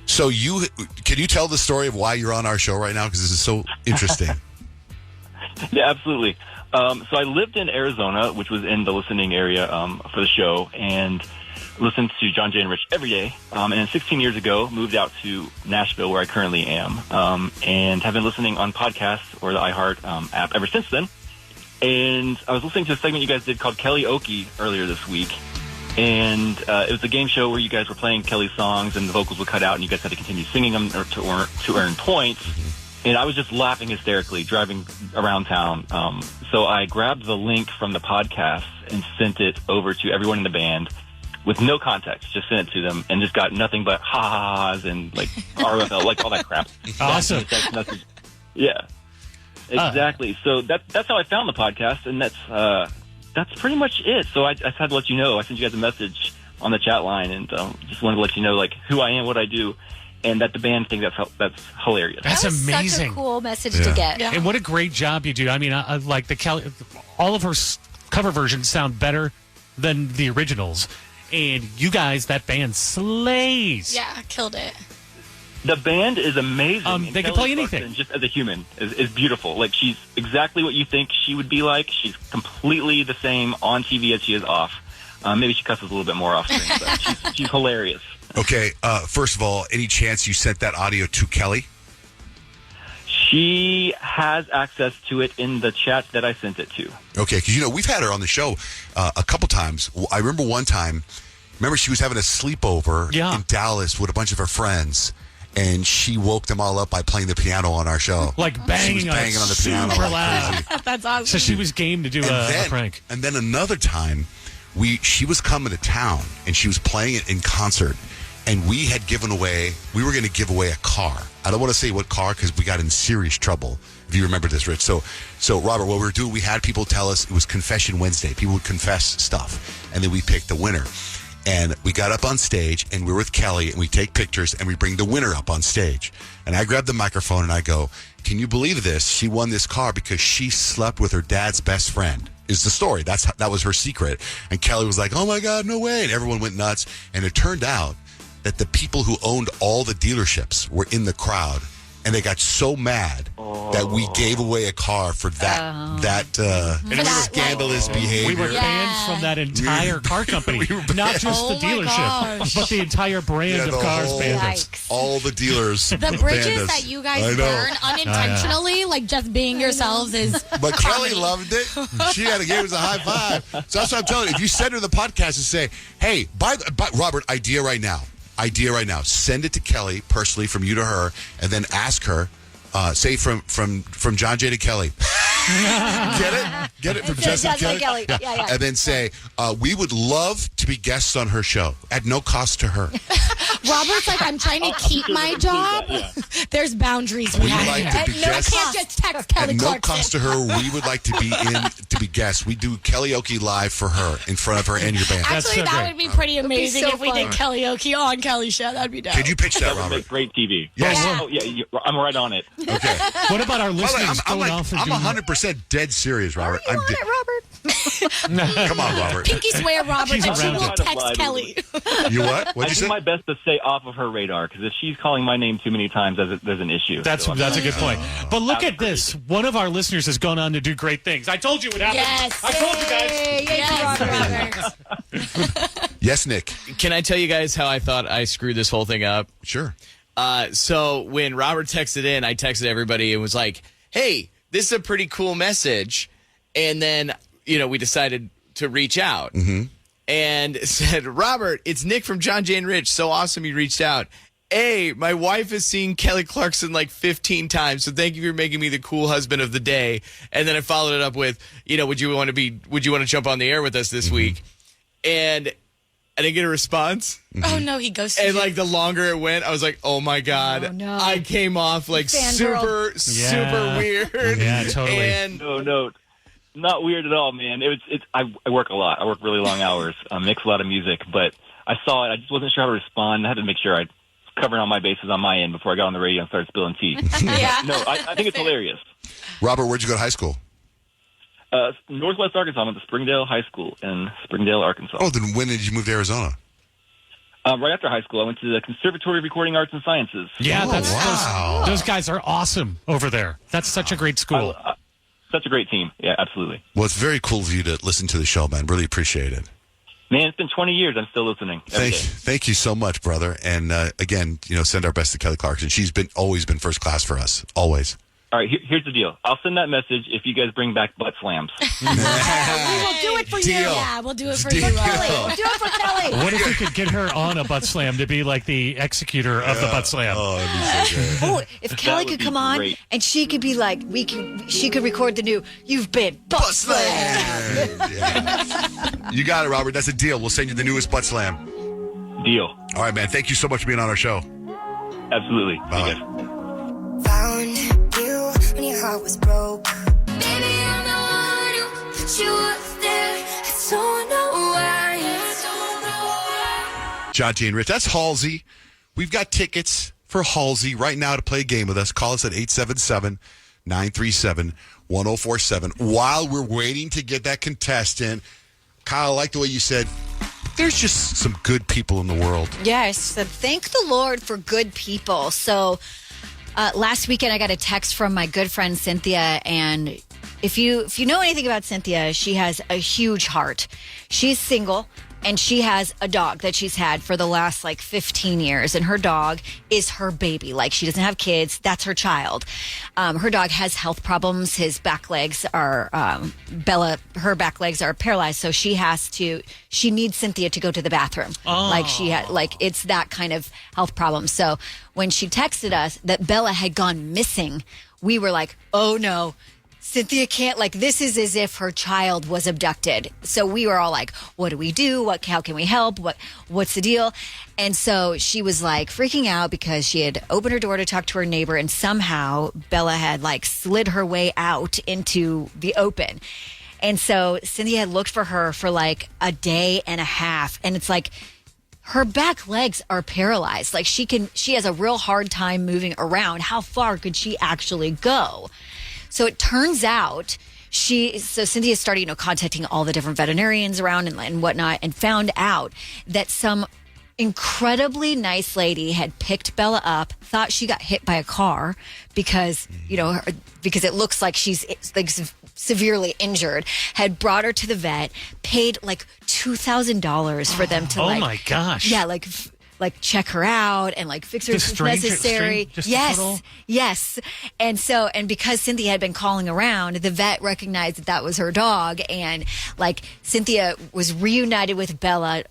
So can you tell the story of why you're on our show right now? Because this is so interesting. Yeah, absolutely. So I lived in Arizona, which was in the listening area for the show, and listened to Johnjay and Rich every day. And then 16 years ago, moved out to Nashville, where I currently am, and have been listening on podcasts or the iHeart app ever since then. And I was listening to a segment you guys did called Kelly-oke earlier this week. And it was a game show where you guys were playing Kelly's songs and the vocals would cut out and you guys had to continue singing them to earn points. And I was just laughing hysterically driving around town. So I grabbed the link from the podcast and sent it over to everyone in the band with no context. Just sent it to them and just got nothing but ha-ha-ha's and like RFL, like all that crap. Awesome. Yeah. Exactly. So that's how I found the podcast, and that's pretty much it. So I just had to let you know. I sent you guys a message on the chat line, and just wanted to let you know like who I am, what I do, and that the band think that's hilarious. That's that was amazing. Such a cool message to get. And what a great job you do. I mean, like all of her cover versions sound better than the originals, and you guys, that band slays. Yeah, killed it. The band is amazing. They can play anything. Clarkson, just as a human, is beautiful. Like, she's exactly what you think she would be like. She's completely the same on TV as she is off. Maybe she cusses a little bit more off screen, but she's hilarious. Okay, first of all, any chance you sent that audio to Kelly? She has access to it in the chat that I sent it to. Okay, because, we've had her on the show a couple times. I remember one time, she was having a sleepover in Dallas with a bunch of her friends. And she woke them all up by playing the piano on our show. Like banging, on the piano. Super loud. That's awesome. So she was game to do a prank. And then another time, she was coming to town, and she was playing it in concert. And we were going to give away a car. I don't want to say what car because we got in serious trouble, if you remember this, Rich. So Robert, what we were doing, we had people tell us it was Confession Wednesday. People would confess stuff, and then we picked the winner. And we got up on stage, and we're with Kelly, and we take pictures, and we bring the winner up on stage. And I grab the microphone, and I go, can you believe this? She won this car because she slept with her dad's best friend, is the story. That was her secret. And Kelly was like, oh, my God, no way. And everyone went nuts. And it turned out that the people who owned all the dealerships were in the crowd. And they got so mad that we gave away a car for that scandalous behavior. We were banned from that entire car company, not just the dealership, but the entire brand of cars banned us. All the dealers. The bridges that you guys burn unintentionally, like just being yourselves, is. But Kelly loved it. She had to give us a high five. So that's what I'm telling you. If you send her the podcast and say, "Hey, Robert, idea right now." Send it to Kelly personally, from you to her, and then ask her. Say from Johnjay to Kelly. Get it from Jessica to Kelly. Yeah. And then say, we would love to be guests on her show at no cost to her. Robert's like, I'm trying to keep my job. There's boundaries. We would like to be guests. I can't just text Kelly At no Clarkson. cost to her. We would like to be guests. We do karaoke live for her, in front of her and your band. Actually, that would be pretty amazing if we did karaoke on Kelly's show. That'd be dope. Could you pitch that, That would Robert? make great TV. Yes. Oh, yeah, I'm right on it. Okay. What about our listeners going off and I'm doing 100% dead serious, Robert. Are you on it, Robert? Come on, Robert. Pinky swear, Robert, She's that she around will it. text Kelly. You what? What'd you I do say? my best to stay off of her radar, because if she's calling my name too many times, there's an issue. That's So a good point. But look at this. One of our listeners has gone on to do great things. I told you it happened. Yes. I told you guys. Yes, Robert. Yes, Nick. Can I tell you guys how I thought I screwed this whole thing up? Sure. So when Robert texted in, I texted everybody and was like, hey, this is a pretty cool message. And then we decided to reach out and said, Robert, it's Nick from Johnjay and Rich. So awesome you reached out. My wife has seen Kelly Clarkson like 15 times, so thank you for making me the cool husband of the day. And then I followed it up with, would you want to jump on the air with us this week? And I didn't get a response. Oh, no, he ghosted And you. like the longer it went, I was like, oh my God. Oh, no. I came off like super weird. Yeah, totally. And No, not weird at all, man. I work a lot. I work really long hours. Mix a lot of music, but I saw it. I just wasn't sure how to respond. I had to make sure I covered all my bases on my end before I got on the radio and started spilling tea. Yeah. No, I think it's hilarious. Robert, where'd you go to high school? Northwest Arkansas. I went to Springdale High School in Springdale, Arkansas. Oh, then when did you move to Arizona? Right after high school, I went to the Conservatory of Recording Arts and Sciences. Yeah, those guys are awesome over there. That's such a great school. Such a great team. Yeah, absolutely. Well, it's very cool of you to listen to the show, man. Really appreciate it. Man, it's been 20 years. I'm still listening. Thank you so much, brother. And again, send our best to Kelly Clarkson. She's always been first class for us. Always. All right, here's the deal. I'll send that message if you guys bring back butt slams. We will do it for you. Yeah, we'll do it for you. Kelly. We'll do it for Kelly. What if we could get her on a butt slam to be like the executor of the butt slam? Oh, that'd be so good. If Kelly could come on and she could be like, she could record the new "You've Been Butt Slammed." Yeah. You got it, Robert. That's a deal. We'll send you the newest butt slam. Deal. All right, man. Thank you so much for being on our show. Absolutely. Bye. Found you when your heart was broke. Baby, I'm the one who put you up there. I don't know why. Johnjay and Rich. That's Halsey. We've got tickets for Halsey right now to play a game with us. Call us at 877-937-1047. While we're waiting to get that contestant, Kyle, I like the way you said, there's just some good people in the world. Yes, so thank the Lord for good people. So last weekend I got a text from my good friend Cynthia, and if you know anything about Cynthia, she has a huge heart. She's single, and she has a dog that she's had for the last 15 years, and her dog is her baby. She doesn't have kids. That's her child. Her dog has health problems. His back legs are, Bella, her back legs are paralyzed. So she needs Cynthia to go to the bathroom. It's that kind of health problem. So when she texted us that Bella had gone missing, we were like, oh no. Cynthia can't, this is as if her child was abducted. So we were all like, what do we do? How can we help? What's the deal? And so she was freaking out because she had opened her door to talk to her neighbor, and somehow Bella had slid her way out into the open. And so Cynthia had looked for her for a day and a half. And it's her back legs are paralyzed. She has a real hard time moving around. How far could she actually go? So it turns out Cynthia started, contacting all the different veterinarians around and whatnot, and found out that some incredibly nice lady had picked Bella up, thought she got hit by a car because it looks like she's severely injured, had brought her to the vet, paid $2,000 for them to oh my gosh. Yeah, check her out and fix her if necessary. Yes. And because Cynthia had been calling around, the vet recognized that was her dog, and Cynthia was reunited with Bella,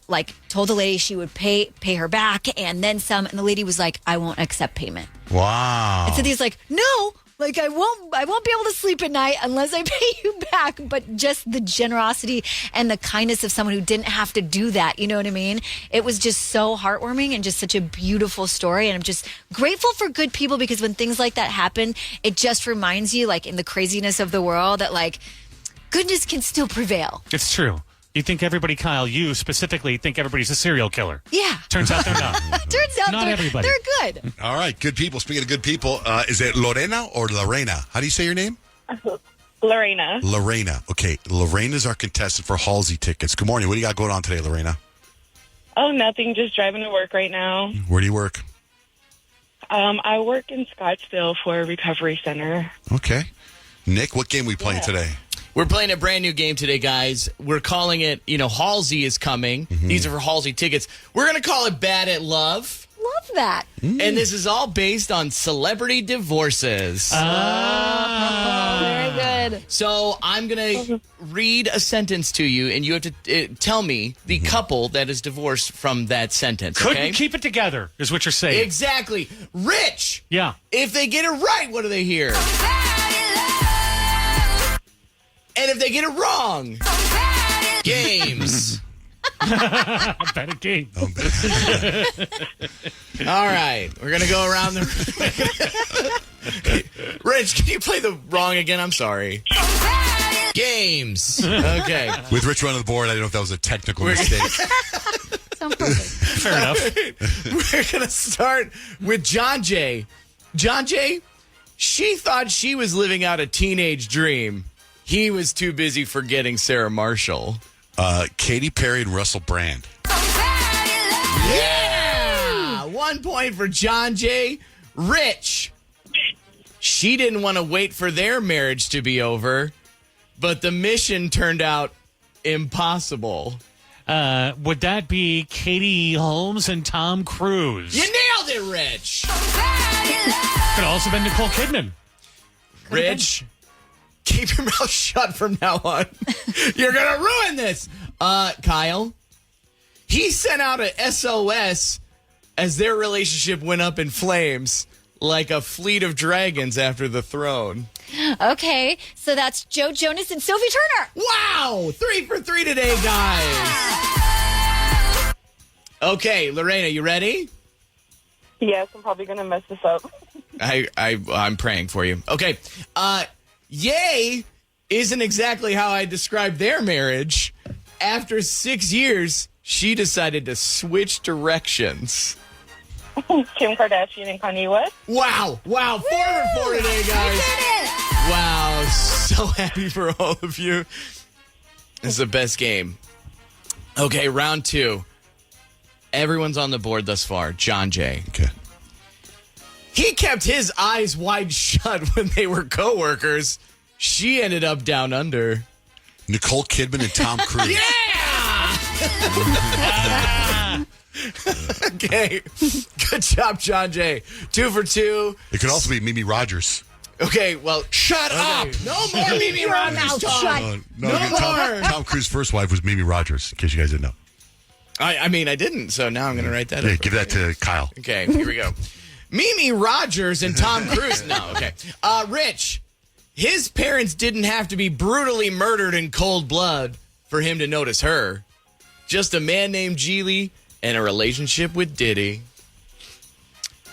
told the lady she would pay her back and then some, and the lady was like, I won't accept payment. Wow. And Cynthia's like, no. I won't be able to sleep at night unless I pay you back. But just the generosity and the kindness of someone who didn't have to do that. You know what I mean? It was just so heartwarming and just such a beautiful story. And I'm just grateful for good people, because when things like that happen, it just reminds you, in the craziness of the world, that goodness can still prevail. It's true. You think everybody, Kyle, you specifically think everybody's a serial killer. Yeah. Turns out they're not. Turns out not everybody. They're good. All right, good people. Speaking of good people, is it Lorena or Lorena? How do you say your name? Lorena. Lorena. Okay, Lorena's our contestant for Halsey tickets. Good morning. What do you got going on today, Lorena? Oh, nothing. Just driving to work right now. Where do you work? I work in Scottsdale for a recovery center. Okay. Nick, what game are we playing today? We're playing a brand new game today, guys. We're calling it, Halsey is coming. Mm-hmm. These are for Halsey tickets. We're going to call it Bad at Love. Love that. And this is all based on celebrity divorces. Very good. So I'm going to read a sentence to you, and you have to tell me the couple that is divorced from that sentence. Couldn't okay? keep it together, is what you're saying. Exactly. Rich. Yeah. If they get it right, what do they hear? And if they get it wrong, games. Better game. All right, we're gonna go around the. Rich, can you play the wrong again? I'm sorry. Games. Okay. With Rich running the board, I don't know if that was a technical mistake. Fair enough. We're gonna start with Johnjay. Johnjay, she thought she was living out a teenage dream. He was too busy forgetting Sarah Marshall. Katy Perry and Russell Brand. Yeah! 1 point for Johnjay. Rich. She didn't want to wait for their marriage to be over, but the mission turned out impossible. Would that be Katie Holmes and Tom Cruise? You nailed it, Rich. Could also been Nicole Kidman. Rich, keep your mouth shut from now on. You're going to ruin this. Kyle, he sent out a SOS as their relationship went up in flames like a fleet of dragons after the throne. Okay, so that's Joe Jonas and Sophie Turner. Wow! 3 for 3 today, guys. Okay, Lorena, you ready? Yes, I'm probably going to mess this up. I'm praying for you. Okay. Yay isn't exactly how I described their marriage. After 6 years, she decided to switch directions. Kim Kardashian and Kanye West. Wow. 4 for 4 today, guys. Wow. So happy for all of you. This is the best game. Okay, round 2. Everyone's on the board thus far. Johnjay. Okay. He kept his eyes wide shut when they were coworkers. She ended up down under. Nicole Kidman and Tom Cruise. Yeah! Okay. Good job, Johnjay. 2 for 2. It could also be Mimi Rogers. Okay, well, shut up. No more Mimi Rogers talk. No more. Tom Cruise's first wife was Mimi Rogers, in case you guys didn't know. I mean, I didn't, so now I'm going to write that Yeah, up. give that to Kyle. Okay, here we go. Mimi Rogers and Tom Cruise. No, okay. Rich, his parents didn't have to be brutally murdered in cold blood for him to notice her. Just a man named Geely and a relationship with Diddy.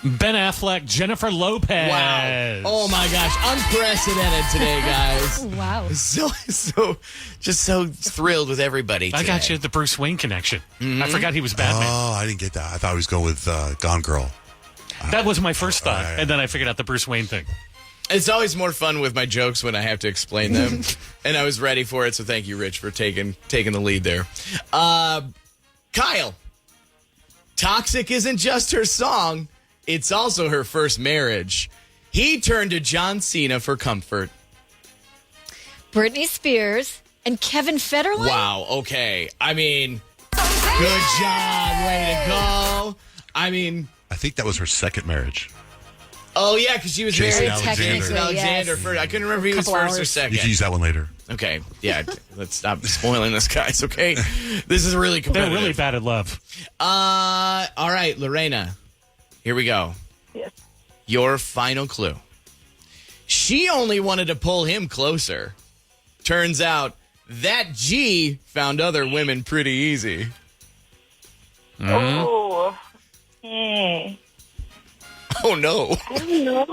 Ben Affleck, Jennifer Lopez. Wow. Oh, my gosh. Unprecedented today, guys. Wow. So thrilled with everybody today. I got you the Bruce Wayne connection. I forgot he was Batman. Oh, I didn't get that. I thought he was going with Gone Girl. That was my first thought, and then I figured out the Bruce Wayne thing. It's always more fun with my jokes when I have to explain them. And I was ready for it, so thank you, Rich, for taking the lead there. Kyle, Toxic isn't just her song, it's also her first marriage. He turned to John Cena for comfort. Britney Spears and Kevin Federline. Wow, okay. I mean, good job, way to go. I mean, I think that was her second marriage. oh yeah, because she was Jason married to Alexander. Alexander Yes. first. I couldn't remember if he was Couple first or hours. second. You can use that one later. Okay, yeah, let's stop spoiling this, guys, okay? This is really They're competitive. really bad at love. All right, Lorena, here we go. Yes. Your final clue. She only wanted to pull him closer. Turns out that G found other women pretty easy. Oh. Oh, no. I don't know.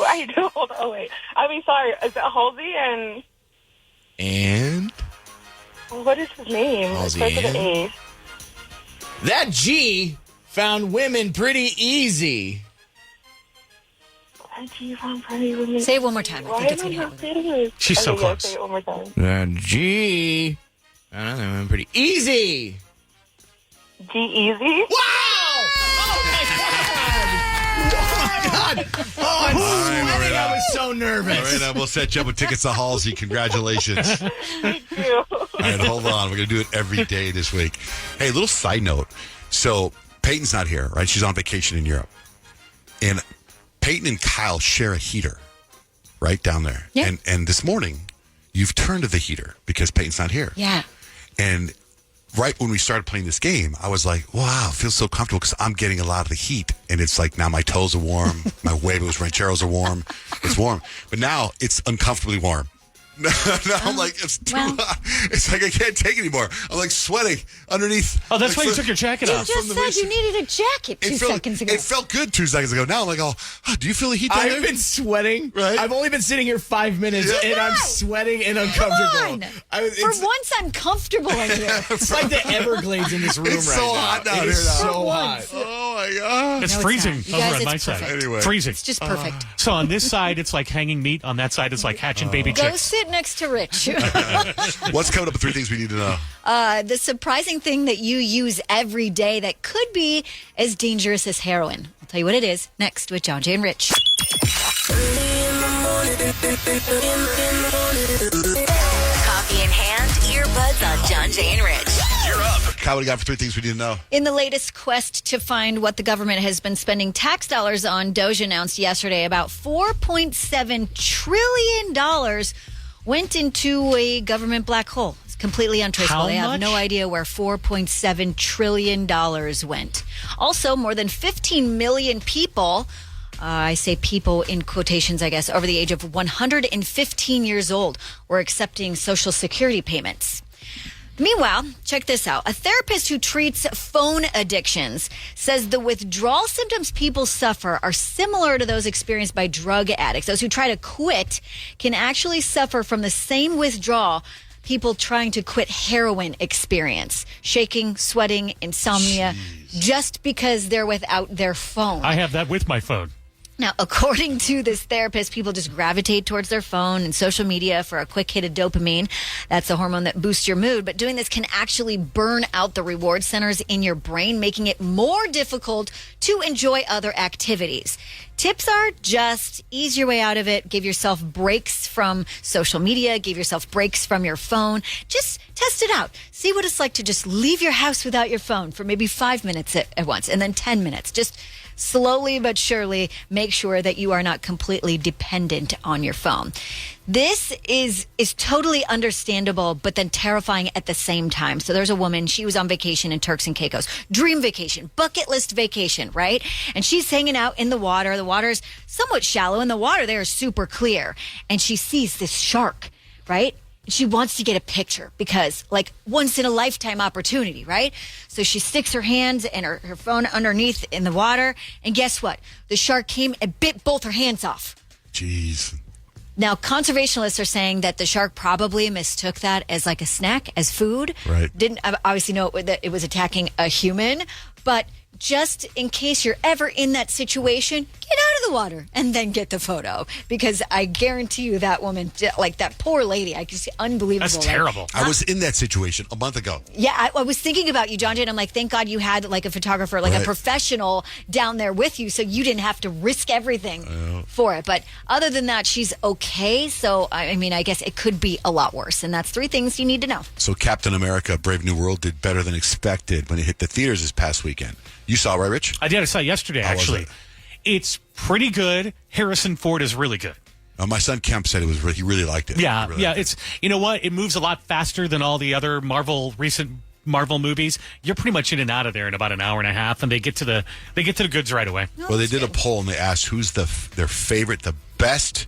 I don't. Oh, wait. I mean, sorry. Is it Halsey and... And What is his name? It Halsey starts with and? an A. that G found women pretty easy. That G found pretty women. Say it one more time. I Why think it's am going to I not happen. saying this? She's so Okay, yeah, close. say it one more time. That G found other women pretty easy. G-Easy? Wow! Oh, my God! Oh, I'm sweating. I was so nervous. All right, we'll set you up with tickets to Halsey. Congratulations. Thank you. All right, hold on. We're going to do it every day this week. Hey, little side note. So Peyton's not here, right? She's on vacation in Europe. And Peyton and Kyle share a heater right down there. Yeah. And this morning, you've turned to the heater because Peyton's not here. Yeah. And right when we started playing this game, I was like, wow, it feels so comfortable because I'm getting a lot of the heat. And it's like now my toes are warm. My huevos rancheros are warm. It's warm. But now it's uncomfortably warm. No, I'm like, it's too hot. It's like I can't take it anymore. I'm like sweating underneath. Oh, that's why you took your jacket off. You just said you needed a jacket 2 seconds ago. It felt good 2 seconds ago. Now I'm like, do you feel the heat down I've there? been sweating. Right? I've only been sitting here 5 minutes, and I'm sweating and uncomfortable. For once, I'm comfortable in here. It's like the Everglades in this room It's right so now. hot down It here is now. so hot. Oh my god! It's No, it's freezing not. You over guys, on my it's side. perfect. Anyway. Freezing. It's just perfect. So on this side, it's like hanging meat. On that side, it's like hatching baby Go chicks. sit next to Rich. What's coming up with 3 things we need to know? The surprising thing that you use every day that could be as dangerous as heroin. I'll tell you what it is next with Johnjay and Rich. Coffee in hand, earbuds on Johnjay and Rich. You're up. Kyle, what do you got for 3 things we need to know? In the latest quest to find what the government has been spending tax dollars on, Doge announced yesterday about $4.7 trillion went into a government black hole. It's completely untraceable. How They have much? no idea where $4.7 trillion went. Also, more than 15 million people, I say people in quotations, I guess, over the age of 115 years old were accepting Social Security payments. Meanwhile, check this out. A therapist who treats phone addictions says the withdrawal symptoms people suffer are similar to those experienced by drug addicts. Those who try to quit can actually suffer from the same withdrawal people trying to quit heroin experience. Shaking, sweating, insomnia, just because they're without their phone. I have that with my phone. Now, according to this therapist, people just gravitate towards their phone and social media for a quick hit of dopamine. That's a hormone that boosts your mood. But doing this can actually burn out the reward centers in your brain, making it more difficult to enjoy other activities. Tips are just ease your way out of it. Give yourself breaks from social media. Give yourself breaks from your phone. Just test it out. See what it's like to just leave your house without your phone for maybe 5 minutes at once and then 10 minutes. Just slowly but surely make sure that you are not completely dependent on your phone. This is totally understandable, but then terrifying at the same time. So there's a woman, she was on vacation in Turks and Caicos. Dream vacation, bucket list vacation, right? And she's hanging out in the water. The water's somewhat shallow, and the water there is super clear. And she sees this shark, right? She wants to get a picture because, like, once in a lifetime opportunity, right? So she sticks her hands and her phone underneath in the water. And guess what? The shark came and bit both her hands off. Jeez. Now, conservationists are saying that the shark probably mistook that as like a snack, as food. Right. Didn't obviously know that it was attacking a human, but just in case you're ever in that situation, get out of the water and then get the photo, because I guarantee you that woman, like that poor lady, I can see, unbelievable. That's terrible. I was in that situation a month ago. Yeah, I was thinking about you, Johnjay, and I'm like, thank God you had like a photographer, like a Right. professional down there with you, so you didn't have to risk everything for it. But other than that, she's okay. So, I mean, I guess it could be a lot worse. And that's 3 things you need to know. So Captain America, Brave New World did better than expected when it hit the theaters this past weekend. You saw, right, Rich? I did. I saw it yesterday, How was actually. it? It's pretty good. Harrison Ford is really good. My son Kemp said he really liked it. Yeah, He really yeah. liked it. It's, you know what? It moves a lot faster than all the other recent Marvel movies. You're pretty much in and out of there in about an hour and a half, and they get to the goods right away. Well, they did a poll and they asked who's their favorite, the best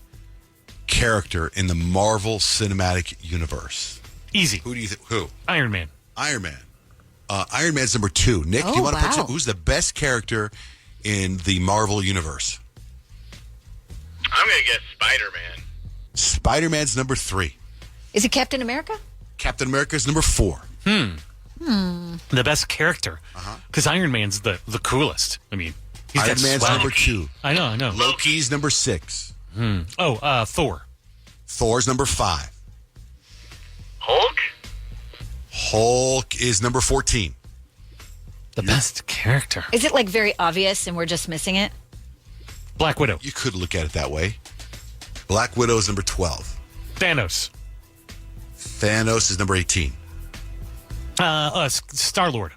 character in the Marvel Cinematic Universe. Easy. Who do you think? Who? Iron Man. Iron Man. Iron Man's number 2. Nick, do you want to put who's the best character in the Marvel Universe? I'm going to guess Spider-Man. Spider-Man's number 3. Is it Captain America? Captain America's number 4. The best character. Because Iron Man's the coolest. I mean, he's Iron got Man's swag. number 2. I know. Loki's number 6. Thor. Thor's number 5. Hulk? Hulk is number 14. The best character. Is it like very obvious and we're just missing it? Black Widow. You could look at it that way. Black Widow is number 12. Thanos. Thanos is number 18. Star-Lord.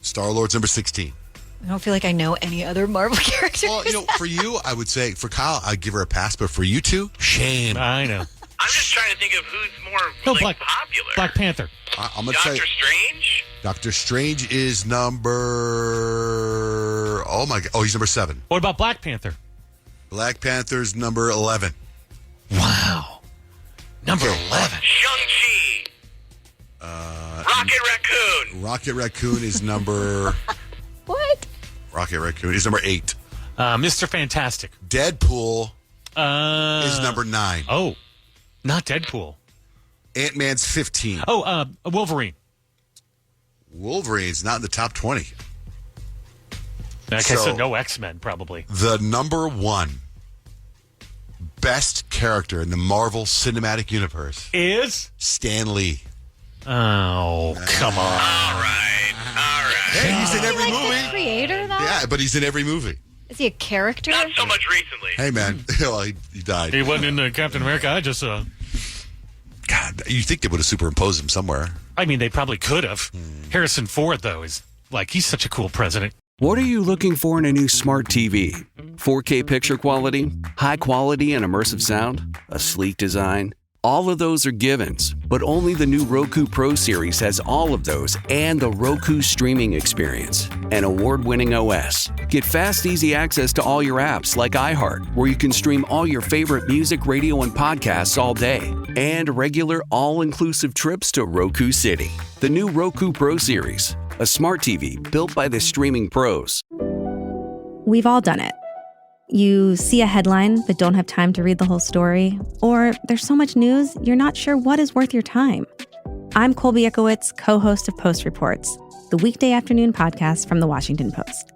Star-Lord's number 16. I don't feel like I know any other Marvel characters. Well, for you, I would say, for Kyle, I'd give her a pass, but for you two, shame. I know. I'm just trying to think of who's more No, popular. Black Panther. I'm going to say Doctor Strange? Doctor Strange is number... Oh, my God. Oh, he's number 7. What about Black Panther? Black Panther's number 11. Wow. Number 11. Shang-Chi. Rocket Raccoon. Rocket Raccoon is number... What? Rocket Raccoon is number 8. Mr. Fantastic. Deadpool is number 9. Oh, not Deadpool. Ant-Man's 15. Oh, Wolverine. Wolverine's not in the top 20. Okay, so no X-Men, probably. The number 1 best character in the Marvel Cinematic Universe is Stan Lee. Oh, come on. All right. Hey, he's in every Is he like movie. the creator, though? Yeah, but he's in every movie. Is he a character? Not so much recently. Hey, man. Well, he died. He wasn't in Captain America. I just... God, you think they would have superimposed him somewhere. I mean, they probably could have. Harrison Ford, though, is like, he's such a cool president. What are you looking for in a new smart TV? 4K picture quality? High quality and immersive sound? A sleek design? All of those are givens, but only the new Roku Pro Series has all of those and the Roku streaming experience, an award-winning OS. Get fast, easy access to all your apps like iHeart, where you can stream all your favorite music, radio, and podcasts all day, and regular all-inclusive trips to Roku City. The new Roku Pro Series, a smart TV built by the streaming pros. We've all done it. You see a headline but don't have time to read the whole story, or there's so much news you're not sure what is worth your time. I'm Colby Ekowitz, co-host of Post Reports, the weekday afternoon podcast from The Washington Post.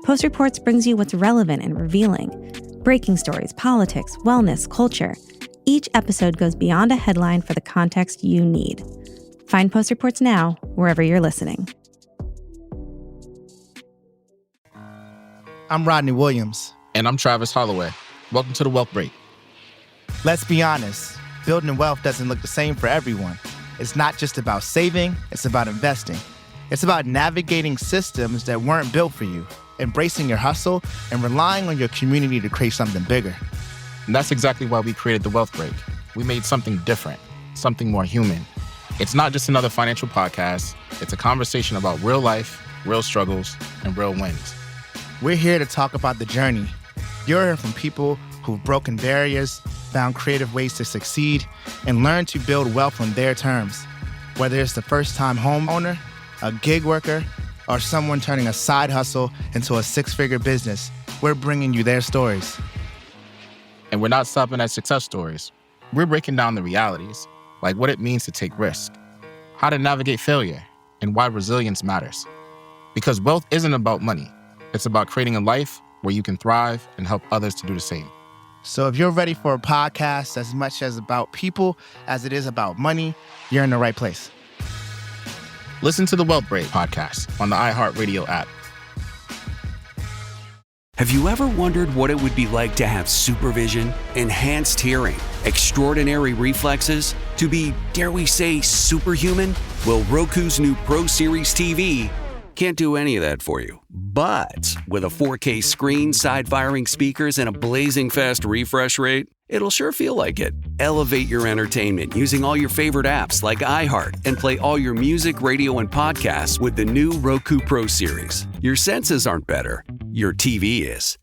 Post Reports brings you what's relevant and revealing. Breaking stories, politics, wellness, culture. Each episode goes beyond a headline for the context you need. Find Post Reports now, wherever you're listening. I'm Rodney Williams. And I'm Travis Holloway. Welcome to The Wealth Break. Let's be honest, building wealth doesn't look the same for everyone. It's not just about saving, it's about investing. It's about navigating systems that weren't built for you, embracing your hustle, and relying on your community to create something bigger. And that's exactly why we created The Wealth Break. We made something different, something more human. It's not just another financial podcast. It's a conversation about real life, real struggles, and real wins. We're here to talk about the journey. You'll hear from people who've broken barriers, found creative ways to succeed, and learned to build wealth on their terms. Whether it's the first-time homeowner, a gig worker, or someone turning a side hustle into a six-figure business, we're bringing you their stories. And we're not stopping at success stories. We're breaking down the realities, like what it means to take risk, how to navigate failure, and why resilience matters. Because wealth isn't about money. It's about creating a life where you can thrive and help others to do the same. So if you're ready for a podcast as much as about people as it is about money, you're in the right place. Listen to the Wealth Break podcast on the iHeartRadio app. Have you ever wondered what it would be like to have supervision, enhanced hearing, extraordinary reflexes, to be, dare we say, superhuman? Well, Roku's new Pro Series TV can't do any of that for you. But with a 4K screen, side-firing speakers, and a blazing fast refresh rate, it'll sure feel like it. Elevate your entertainment using all your favorite apps like iHeart and play all your music, radio, and podcasts with the new Roku Pro Series. Your senses aren't better. Your TV is.